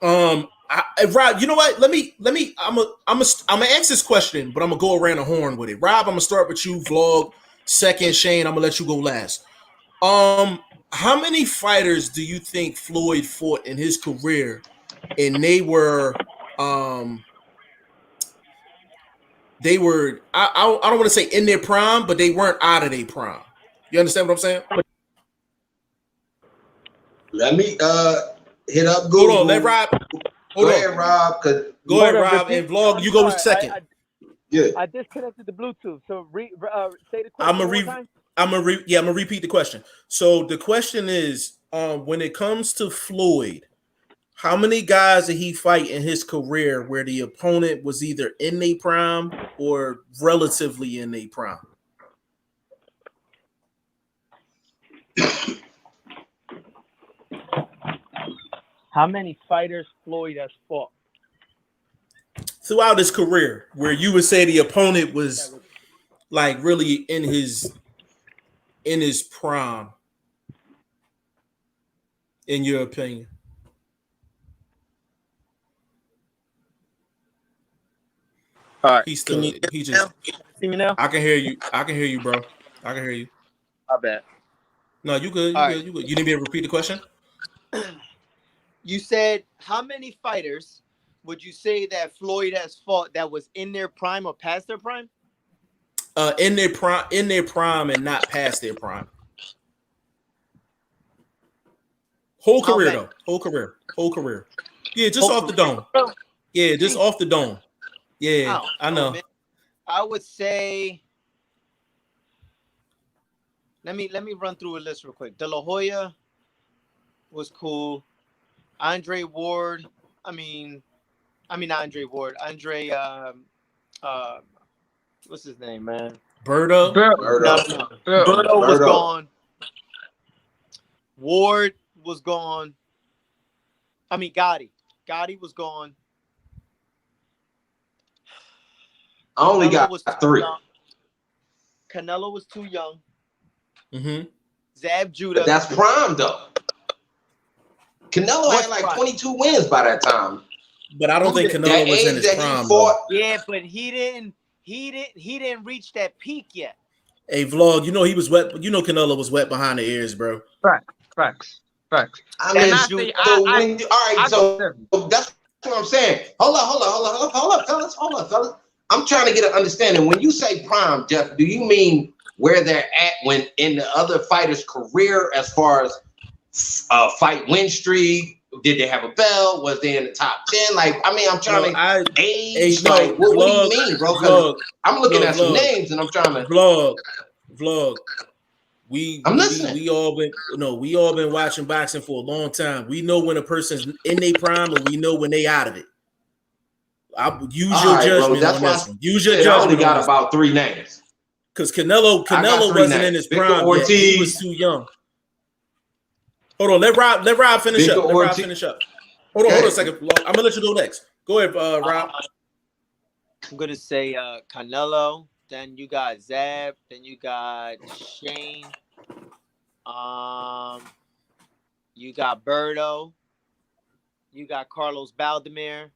Speaker 1: Rob, you know what? I'm gonna ask this question, but I'm gonna go around the horn with it. Rob, I'm gonna start with you. Vlog second. Shane, I'm gonna let you go last. How many fighters do you think Floyd fought in his career, and they were I don't want to say in their prime, but they weren't out of their prime. You understand what I'm saying?
Speaker 3: Let me hit up Google.
Speaker 1: Hold on, let Rob.
Speaker 3: Go ahead, Rob.
Speaker 1: Go ahead, Rob, and Vlog. You go second.
Speaker 4: I disconnected the Bluetooth. So say the question.
Speaker 1: I'm gonna repeat the question. So the question is, when it comes to Floyd, how many guys did he fight in his career where the opponent was either in their prime or relatively in their prime?
Speaker 4: How many fighters Floyd has fought
Speaker 1: throughout his career where you would say the opponent was like really in his prime, in your opinion?
Speaker 2: All right.
Speaker 1: He just
Speaker 4: see me now?
Speaker 1: I can hear you, bro. I can hear you.
Speaker 4: I bet.
Speaker 1: No, you good. You good. You didn't be able to repeat the question?
Speaker 5: You said how many fighters would you say that Floyd has fought that was in their prime or past their prime?
Speaker 1: In their prime and not past their prime. Whole career though. Whole career. Yeah, just off the dome. Yeah, just off the dome. Yeah, I know. Man.
Speaker 5: I would say. Let me run through a list real quick. De La Hoya was cool. Andre Ward. I mean not Andre Ward. What's his name, man?
Speaker 1: Berto.
Speaker 5: Berto was gone. Ward was gone. I mean Gotti. Gotti was gone.
Speaker 3: I only got 3.
Speaker 5: Canelo was too young.
Speaker 1: Mm-hmm.
Speaker 5: Zab Judah.
Speaker 3: But that's prime though. Canelo had like 22 wins by that time.
Speaker 1: But I don't think Canelo was in his prime.
Speaker 5: Yeah, but he didn't reach that peak yet.
Speaker 1: Hey, Vlog, you know he was wet. You know Canelo was wet behind the ears, bro.
Speaker 2: Facts.
Speaker 3: I mean, so that's what I'm saying. Hold up, fellas. I'm trying to get an understanding. When you say prime, Jeff, do you mean where they're at when in the other fighter's career as far as fight win streak? Did they have a belt? Was they in the top 10? Like, I mean, I'm trying to age. What do you mean, bro? I'm looking at some names and I'm trying to
Speaker 1: vlog. I'm listening. We all been watching boxing for a long time. We know when a person's in their prime and we know when they out of it. Use your judgment on this one. Use your judgment.
Speaker 3: I only got about 3 names.
Speaker 1: Because Canelo wasn't in his prime yet. He was too young. Hold on, let Rob finish up. Let Rob finish up. Hold on a second. I'm gonna let you go next. Go ahead, Rob.
Speaker 5: I'm gonna say Canelo. Then you got Zab. Then you got Shane. You got Berto. You got Carlos Baldemir.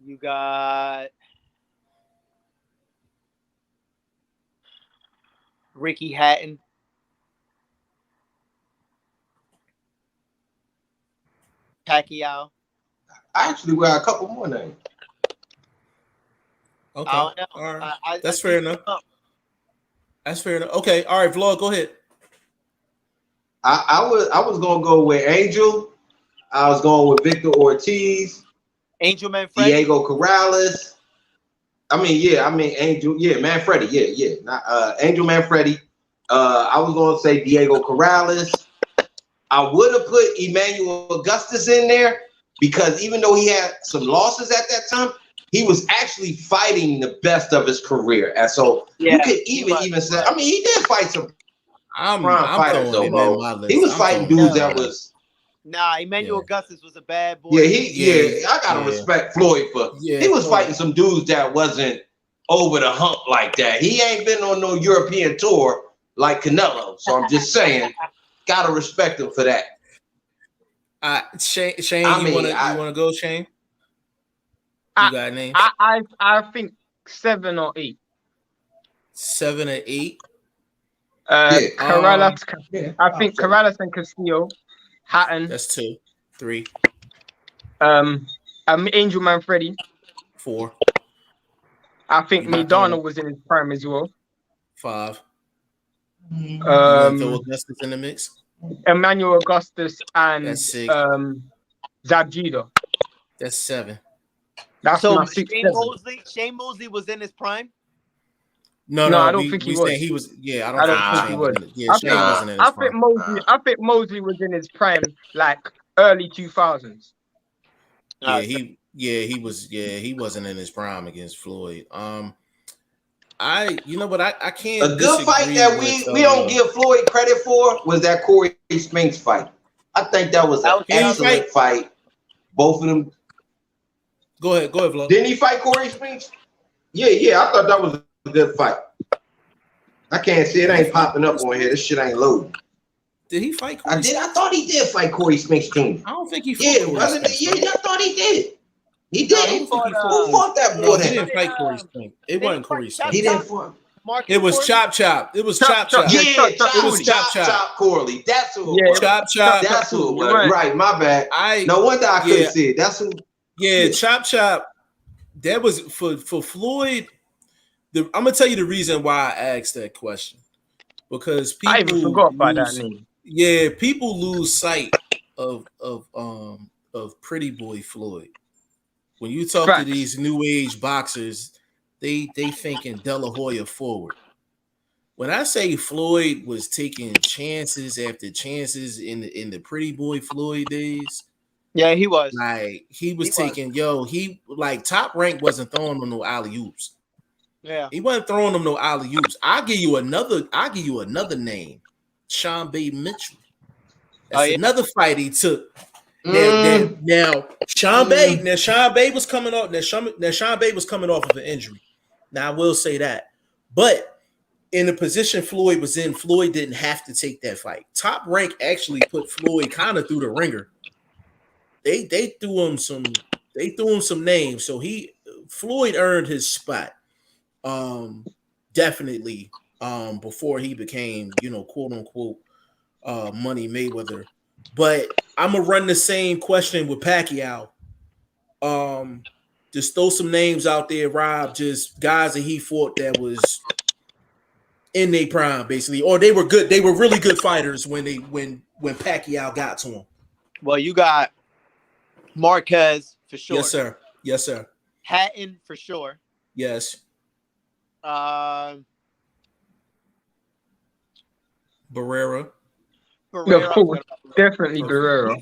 Speaker 5: You got Ricky Hatton. Pacquiao.
Speaker 3: Actually, we got a couple more names.
Speaker 1: Okay. All right. That's fair enough. That's fair enough. Okay. All right, Vlog, go ahead.
Speaker 3: I was gonna go with Angel. I was going with Victor Ortiz.
Speaker 5: Angel Manfredi.
Speaker 3: Diego Corrales. Angel. Yeah, Manfredi. Yeah. Not Angel Manfredi. I was gonna say Diego Corrales. I would have put Emmanuel Augustus in there because even though he had some losses at that time, he was actually fighting the best of his career. And so you could even say, he did fight some prime fighters though, bro. He was fighting dudes that was.
Speaker 5: Nah, Emmanuel Augustus was a bad boy.
Speaker 3: Yeah, I gotta respect Floyd for. He was fighting some dudes that wasn't over the hump like that. He ain't been on no European tour like Canelo. So I'm just saying. Gotta respect him for that.
Speaker 1: Shane, you wanna go, Shane? You got a name?
Speaker 2: I think 7 or 8.
Speaker 1: 7 or 8.
Speaker 2: Corrales. I think Corrales and Castillo. Hatton.
Speaker 1: That's 2. 3.
Speaker 2: Angel Manfredi.
Speaker 1: 4.
Speaker 2: I think Maidana was in his prime as well.
Speaker 1: 5. Throw Augustus in the mix.
Speaker 2: Emmanuel Augustus and
Speaker 1: That's 6.
Speaker 2: Zab Judah.
Speaker 1: That's 7.
Speaker 2: That's
Speaker 5: so
Speaker 2: my 6.
Speaker 5: Shane Mosley was in his prime.
Speaker 2: No, I don't think he was.
Speaker 1: He was. Yeah, I don't think he was. Yeah, Shane wasn't in his prime.
Speaker 2: I think Mosley was in his prime, like early 2000s.
Speaker 1: He was. Yeah, he wasn't in his prime against Floyd. You know what? I can't.
Speaker 3: A good fight that we don't give Floyd credit for was that Corey Spinks fight. I think that was an excellent fight. Both of them.
Speaker 1: Go ahead, Vlog.
Speaker 3: Didn't he fight Corey Spinks? Yeah. I thought that was a good fight. I can't see it. Ain't popping up on here. This shit ain't loading.
Speaker 1: Did he fight Corey?
Speaker 3: I thought he did fight Corey Spinks Jr.
Speaker 1: I don't think he fought.
Speaker 3: I thought he did. He did. Who fought that boy?
Speaker 1: He didn't fight Corey Spinks. It wasn't Corey Spinks.
Speaker 3: He didn't fight.
Speaker 1: It was Chop Chop. It was Chop Chop.
Speaker 3: Yeah, it was Chop Corley. That's who.
Speaker 1: Yeah, Chop Chop.
Speaker 3: That's who it was. Right, my bad. No wonder I couldn't see it. That's who.
Speaker 1: Yeah, Chop Chop. That was for Floyd. I'm gonna tell you the reason why I asked that question. Because people
Speaker 2: I even forgot about that name.
Speaker 1: Yeah, people lose sight of Pretty Boy Floyd. When you talk to these new age boxers, they thinking De La Hoya forward. When I say Floyd was taking chances after chances in the Pretty Boy Floyd days,
Speaker 5: yeah, he was.
Speaker 1: Like he was taking Top Rank wasn't throwing him no alley-oops.
Speaker 5: Yeah,
Speaker 1: he wasn't throwing him no alley-oops. I'll give you another name, Shawn Bay Mitchell. That's another fight he took. Now Shawn Bay was coming off. Shawn Bay was coming off of an injury. Now I will say that, but in the position Floyd was in, Floyd didn't have to take that fight. Top Rank actually put Floyd kind of through the ringer. They threw him some names, so Floyd earned his spot. Definitely. Before he became, quote unquote, Money Mayweather. But I'm gonna run the same question with Pacquiao. Just throw some names out there, Rob. Just guys that he fought that was in their prime, basically, or they were good. They were really good fighters when Pacquiao got to him.
Speaker 5: Well, you got Marquez for sure.
Speaker 1: Yes, sir.
Speaker 5: Hatton for sure.
Speaker 1: Yes. Barrera.
Speaker 2: Of course, definitely Barrera.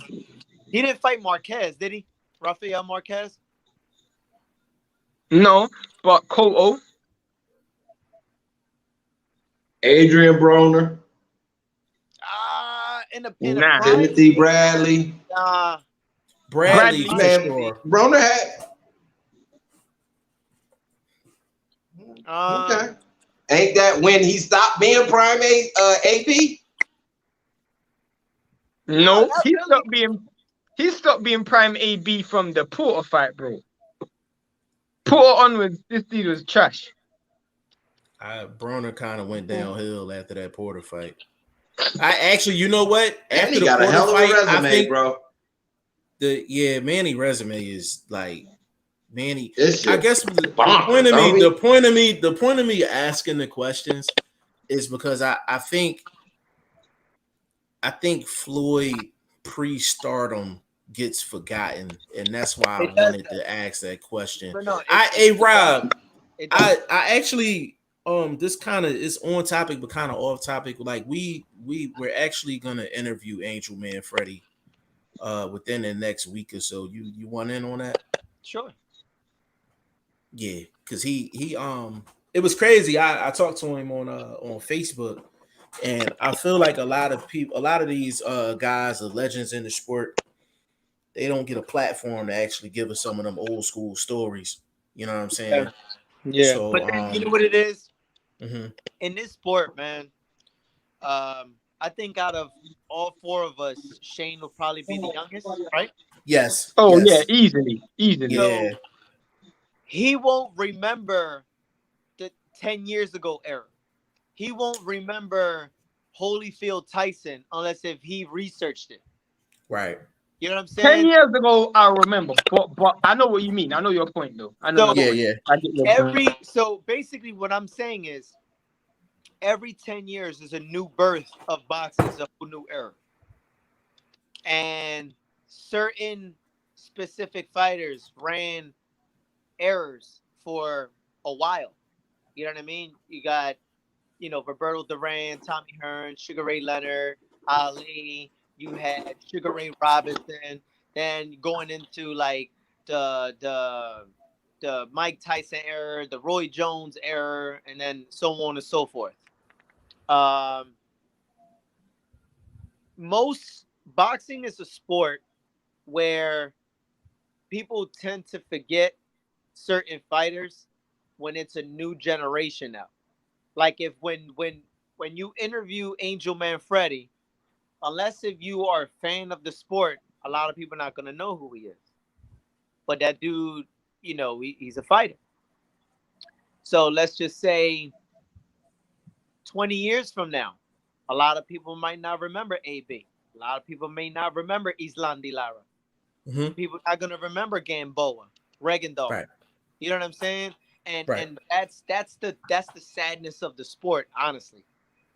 Speaker 5: He didn't fight Marquez, did he? Rafael Marquez?
Speaker 2: No, but Cotto.
Speaker 3: Adrian Broner. Timothy Bradley.
Speaker 1: Bradley for sure.
Speaker 3: Broner had. Okay. Ain't that when he stopped being prime AP?
Speaker 2: No, he stopped being prime AB from the Porter fight, bro. Porter onwards, this dude was trash.
Speaker 1: Broner kind of went downhill after that Porter fight. I actually, you know what?
Speaker 3: After the Porter fight, resume, I think, bro.
Speaker 1: Manny resume is like Manny.
Speaker 3: I guess the
Speaker 1: point of me asking the questions is because I think Floyd pre-stardom gets forgotten, and that's why I wanted to ask that question. Rob, I actually this kind of is on topic but kind of off topic. Like we're actually gonna interview Angel Man Freddy within the next week or so. You want in on that?
Speaker 5: Sure.
Speaker 1: Yeah, because he it was crazy. I talked to him on Facebook, and I feel like a lot of these guys, the legends in the sport, they don't get a platform to actually give us some of them old school stories. You know what I'm saying?
Speaker 5: Yeah. So, but then, you know what it is?
Speaker 1: Mm-hmm.
Speaker 5: In this sport, man, I think out of all four of us, Shane will probably be the youngest, right?
Speaker 1: Yes.
Speaker 2: Oh,
Speaker 1: yes.
Speaker 2: Yeah, easily.
Speaker 1: Yeah.
Speaker 5: So, he won't remember the 10 years ago era. He won't remember Holyfield Tyson unless if he researched it.
Speaker 1: Right.
Speaker 5: You know what I'm saying?
Speaker 2: 10 years ago, I remember, but I know what you mean. I know your point, though. I know.
Speaker 5: So,
Speaker 1: yeah.
Speaker 2: I get your point.
Speaker 5: So basically, what I'm saying is, every 10 years is a new birth of boxing, is a whole new era, and certain specific fighters ran errors for a while. You know what I mean? You got, Roberto Duran, Tommy Hearn, Sugar Ray Leonard, Ali. You had Sugar Ray Robinson. Then going into like the Mike Tyson era, the Roy Jones era, and then so on and so forth. Most boxing is a sport where people tend to forget certain fighters when it's a new generation now. Like if when you interview Angel Man Freddy, unless if you are a fan of the sport, a lot of people are not gonna know who he is. But that dude, he's a fighter. So let's just say 20 years from now, a lot of people might not remember AB. A lot of people may not remember Islam Di Lara.
Speaker 1: Mm-hmm.
Speaker 5: People are not gonna remember Gamboa, Regendorf.
Speaker 1: Right.
Speaker 5: You know what I'm saying? And that's the sadness of the sport, honestly,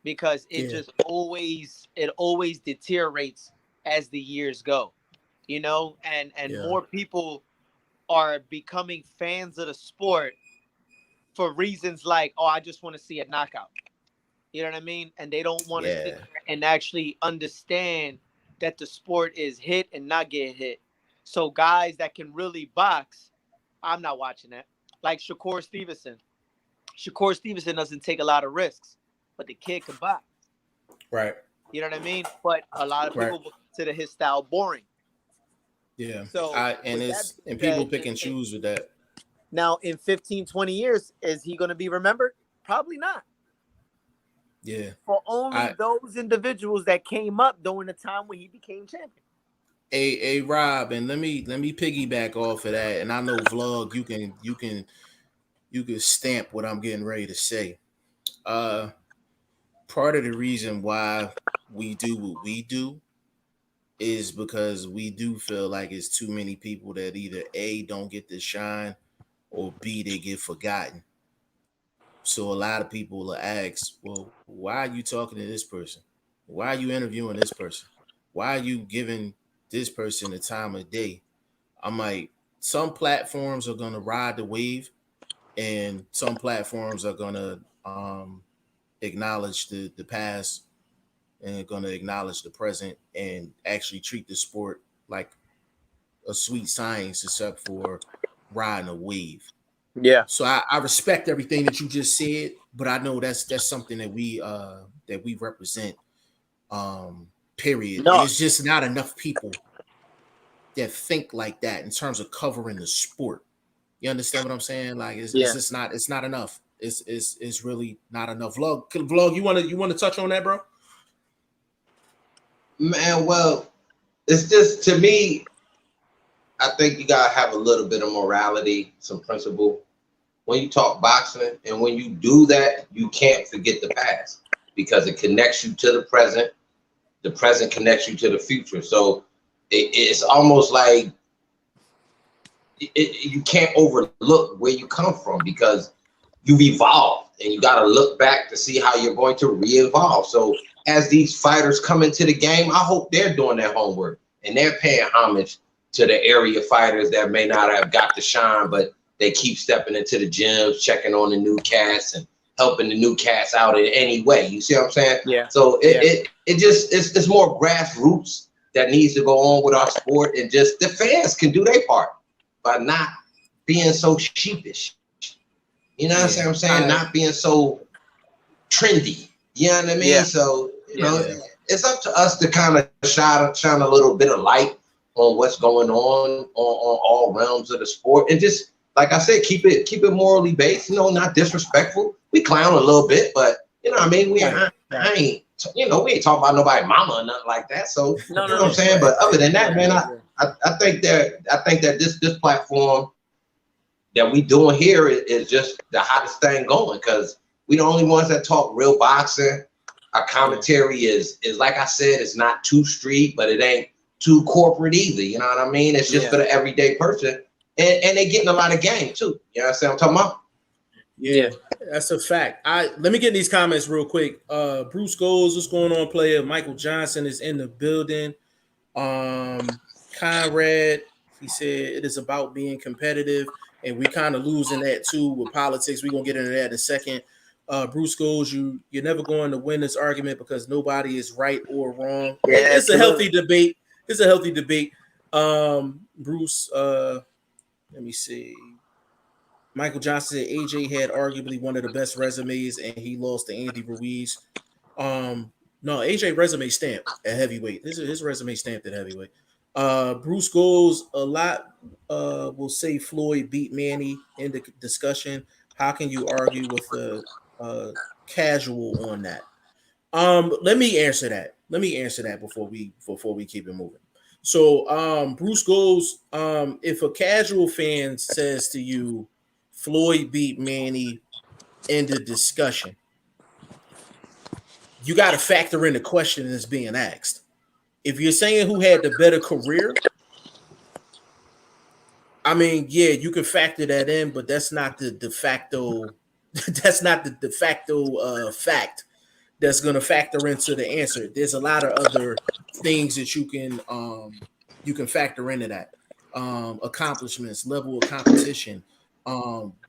Speaker 5: because it always deteriorates as the years go, and more people are becoming fans of the sport for reasons like, oh, I just want to see a knockout. You know what I mean? And they don't want to sit there and actually understand that the sport is hit and not get hit. So guys that can really box, I'm not watching that. Like Shakur Stevenson. Shakur Stevenson doesn't take a lot of risks, but the kid can box.
Speaker 1: Right.
Speaker 5: You know what I mean? But a lot of people will consider his style boring.
Speaker 1: Yeah.
Speaker 5: So
Speaker 1: people pick and choose with that.
Speaker 5: Now, in 15, 20 years, is he going to be remembered? Probably not.
Speaker 1: Yeah.
Speaker 5: For only those individuals that came up during the time when he became champion.
Speaker 1: Hey, Rob, and let me piggyback off of that. And I know Vlog, you can stamp what I'm getting ready to say. Part of the reason why we do what we do is because we do feel like it's too many people that either A, don't get to shine, or B, they get forgotten. So a lot of people will ask, well, why are you talking to this person? Why are you interviewing this person? Why are you giving this person the time of day? I'm like, some platforms are going to ride the wave, and some platforms are going to acknowledge the past and going to acknowledge the present and actually treat the sport like a sweet science, except for riding a wave.
Speaker 5: Yeah.
Speaker 1: So I respect everything that you just said, but I know that's something that we represent. Period.
Speaker 5: No.
Speaker 1: And it's just not enough people that think like that in terms of covering the sport. You understand what I'm saying? Like it's just not enough. It's really not enough. Vlog, you wanna touch on that, bro?
Speaker 3: Man, well, it's just, to me, I think you gotta have a little bit of morality, some principle when you talk boxing, and when you do that, you can't forget the past because it connects you to the present. The present connects you to the future. So it's almost like you can't overlook where you come from because you've evolved, and you got to look back to see how you're going to re-evolve. So as these fighters come into the game, I hope they're doing their homework and they're paying homage to the area fighters that may not have got the shine, but they keep stepping into the gyms, checking on the new cats and helping the new cats out in any way. You see what I'm saying?
Speaker 5: Yeah.
Speaker 3: So it's more grassroots that needs to go on with our sport, and just the fans can do their part by not being so sheepish. You know what I'm saying? Not being so trendy. You know what I mean?
Speaker 5: Yeah.
Speaker 3: So, you know, it's up to us to kind of shine a little bit of light on what's going on all realms of the sport, and just, like I said, keep it morally based. You know, not disrespectful. We clown a little bit, but you know what I mean. I ain't, you know, we ain't talking about nobody mama or nothing like that. So you know what I'm saying. But other than that, man, I think that this platform that we doing here is just the hottest thing going, because we the only ones that talk real boxing. Our commentary is like I said, it's not too street, but it ain't too corporate either. You know what I mean? It's just for the everyday person. And they getting a lot of game too. You know what I'm talking about?
Speaker 1: Yeah, that's a fact. Let me get these comments real quick. Bruce Goes, what's going on, player? Michael Johnson is in the building. Conrad, he said it is about being competitive, and we kind of losing that too with politics. We're gonna get into that in a second. Bruce Goes, you're never going to win this argument because nobody is right or wrong. Yeah, it's a healthy debate. It's a healthy debate. Bruce, let me see. Michael Johnson said AJ had arguably one of the best resumes, and he lost to Andy Ruiz. No, AJ resume stamped at heavyweight. His resume stamped at heavyweight. Bruce Goes, a lot will say Floyd beat Manny in the discussion. How can you argue with the casual on that? Let me answer that. Before we keep it moving. So Bruce Goes, if a casual fan says to you, Floyd beat Manny in the discussion, you got to factor in the question that's being asked. If you're saying who had the better career, I mean, yeah, you can factor that in, but that's not the de facto. That's not the de facto fact that's going to factor into the answer. There's a lot of other things that you can factor into that. Accomplishments, level of competition.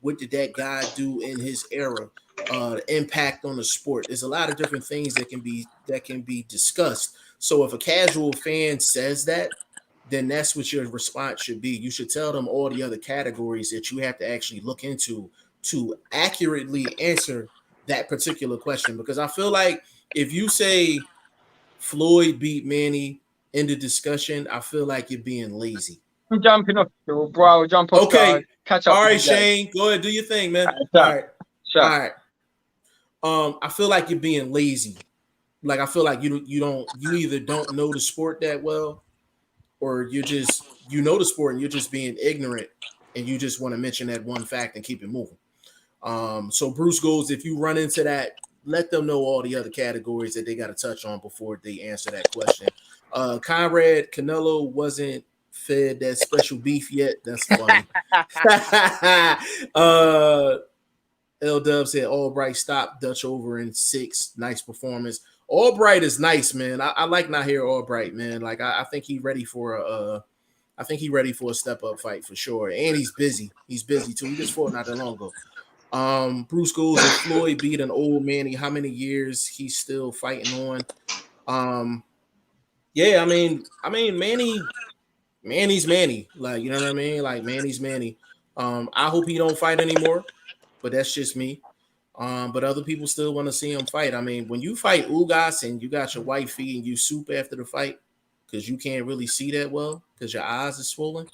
Speaker 1: What did that guy do in his era? The impact on the sport. There's a lot of different things that can be discussed. So if a casual fan says that, then that's what your response should be. You should tell them all the other categories that you have to actually look into to accurately answer that particular question. Because I feel like if you say Floyd beat Manny in the discussion, I feel like you're being lazy.
Speaker 2: I'm jumping off, bro. Jump off.
Speaker 1: Okay.
Speaker 2: Catch up.
Speaker 1: All right, Shane. Go ahead. Do your thing, man. All right.
Speaker 2: Sure.
Speaker 1: All right. I feel like you're being lazy. Like I feel like you either don't know the sport that well, or you know the sport and you're just being ignorant and you just want to mention that one fact and keep it moving. So Bruce Goes, if you run into that, let them know all the other categories that they got to touch on before they answer that question. Conrad, Canelo wasn't fed that special beef yet. That's funny. L-Dub said Albright stopped Dutch over in 6. Nice performance. Albright is nice, man. I like Nahir Albright, man. Like I think he's ready for a step up fight for sure. And he's busy. He's busy too. He just fought not that long ago. Bruce Goes, if Floyd beat an old Manny, how many years he's still fighting on? Yeah, I mean Manny's Manny. Like, you know what I mean? Like Manny's Manny. I hope he don't fight anymore, but that's just me. But other people still want to see him fight. I mean, when you fight Ugas and you got your wife feeding you soup after the fight because you can't really see that well because your eyes are swollen,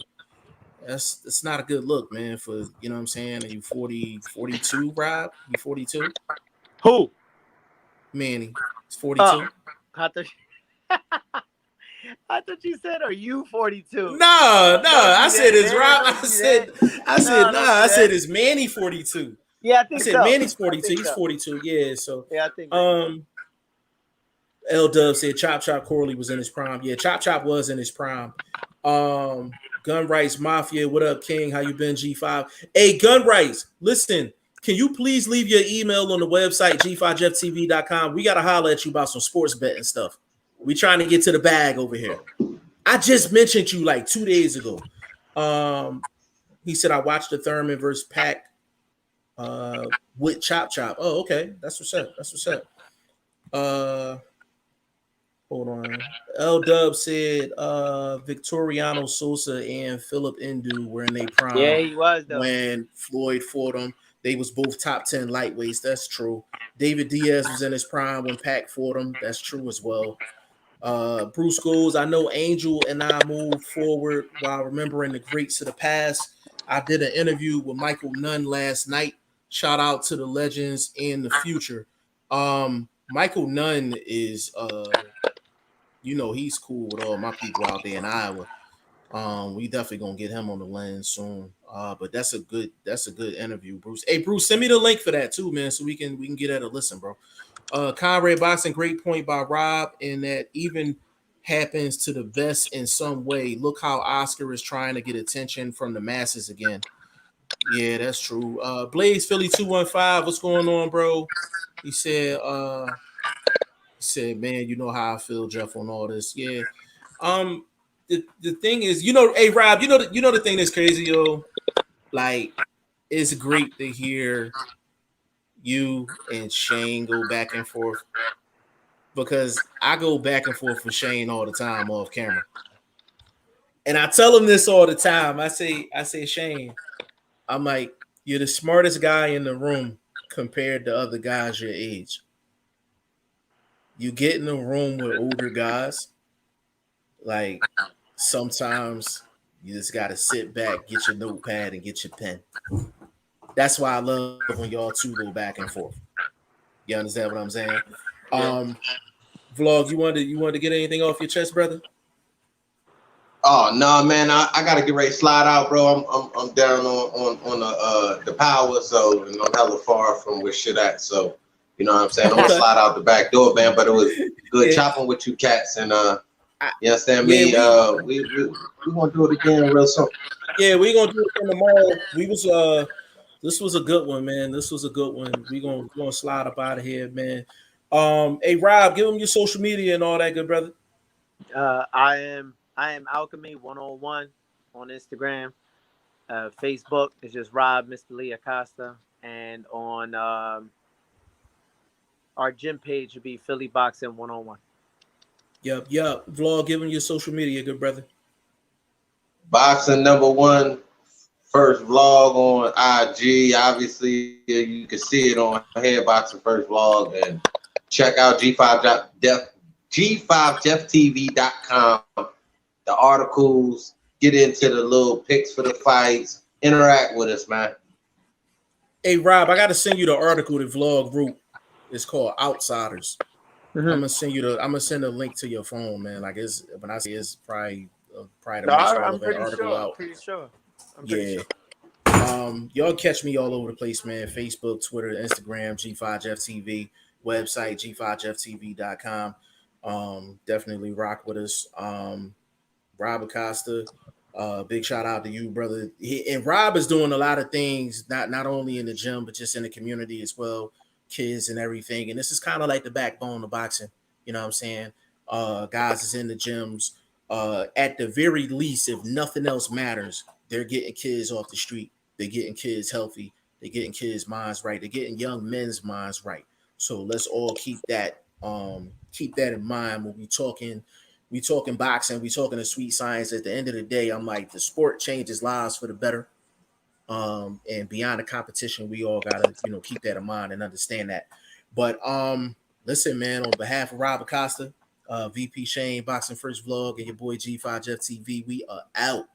Speaker 1: that's not a good look, man, for, you know what I'm saying? Are you 40, 42, Rob? You 42?
Speaker 5: Who?
Speaker 1: Manny. It's 42.
Speaker 5: I thought you said, "Are you 42?"
Speaker 1: No, I said it's Rob. I said it's Manny 42.
Speaker 5: Yeah, I think
Speaker 1: I said
Speaker 5: so.
Speaker 1: Manny's 42. He's 42. Yeah, so
Speaker 5: yeah, I think.
Speaker 1: L Dub said Chop Corley was in his prime. Yeah, Chop was in his prime. Gun Rights Mafia, what up, King? How you been, G5? Hey, Gun Rights, listen, can you please leave your email on the website, g5jeftv.com? We got to holler at you about some sports betting stuff. We trying to get to the bag over here. I just mentioned you like 2 days ago. He said, I watched the Thurman versus Pac with Chop. Oh, okay. That's what's up. Hold on. L Dub said Victoriano Sosa and Philip Ndu were in their prime.
Speaker 5: Yeah, he was though.
Speaker 1: When Floyd fought him. They was both top 10 lightweights. That's true. David Diaz was in his prime when Pac fought him. That's true as well. Bruce goes, I know Angel and I moved forward while remembering the greats of the past. I did an interview with Michael Nunn last night. Shout out to the legends in the future. Michael Nunn is he's cool with all my people out there in Iowa. We definitely gonna get him on the lens soon. But that's a good interview, Bruce. Hey, Bruce, send me the link for that too, man, so we can get at a listen, bro. Conrad Boxing, great point by Rob, and that even happens to the best in some way. Look how Oscar is trying to get attention from the masses again. Yeah, that's true. Blaze Philly 215, what's going on, bro? He said, man, you know how I feel, Jeff, on all this. Yeah. The thing is, hey Rob, you know the thing that's crazy, yo. Like, it's great to hear you and Shane go back and forth, because I go back and forth with Shane all the time off camera. And I tell him this all the time. I say, Shane, I'm like, you're the smartest guy in the room compared to other guys your age. You get in a room with older guys, like, sometimes you just got to sit back, get your notepad, and get your pen. That's why I love when y'all two go back and forth. You understand what I'm saying? Yeah. Vlog, you wanted to get anything off your chest, brother?
Speaker 3: Oh no, man! I gotta get ready to slide out, bro. I'm down on the power, so I'm hella far from where shit at. So you know what I'm saying? I'm gonna slide out the back door, man. But it was good chopping with you cats, and you understand me? We gonna do it again real soon.
Speaker 1: Yeah, we gonna do it again tomorrow. This was a good one, man. This was a good one. We gonna slide up out of here, man. Hey Rob, give them your social media and all that, good brother.
Speaker 5: I am Alchemy 101 on Instagram. Facebook is just Rob Mr. Lee Acosta, and on our gym page would be Philly Boxing 101.
Speaker 1: Yep. Vlog, give them your social media, good brother.
Speaker 3: Boxing #1 first vlog on IG. Obviously, you can see it on here, Boxing First Vlog, and check out G5JeffTV.com. The articles, get into the little picks for the fights, interact with us, man.
Speaker 1: Hey Rob, I gotta send you the article that Vlog wrote. It's called Outsiders. Mm-hmm. I'm gonna send a link to your phone, man. Like, it's when I say it's probably the most relevant article out.
Speaker 5: I'm pretty sure.
Speaker 1: Y'all catch me all over the place, man. Facebook, Twitter, Instagram, G5JeffTV, website G5JeffTV.com. Definitely rock with us. Rob Acosta, big shout out to you, brother. And Rob is doing a lot of things, not only in the gym, but just in the community as well, kids and everything. And this is kind of like the backbone of boxing. You know what I'm saying? Guys is in the gyms. At the very least, if nothing else matters, they're getting kids off the street. They're getting kids healthy. They're getting kids' minds right. They're getting young men's minds right. So let's all keep that in mind when we talking boxing. We talking the sweet science. At the end of the day, I'm like, the sport changes lives for the better. And beyond the competition, we all gotta, keep that in mind and understand that. But listen, man, on behalf of Rob Acosta, VP Shane, Boxing First Vlog, and your boy G5 Jeff TV, we are out.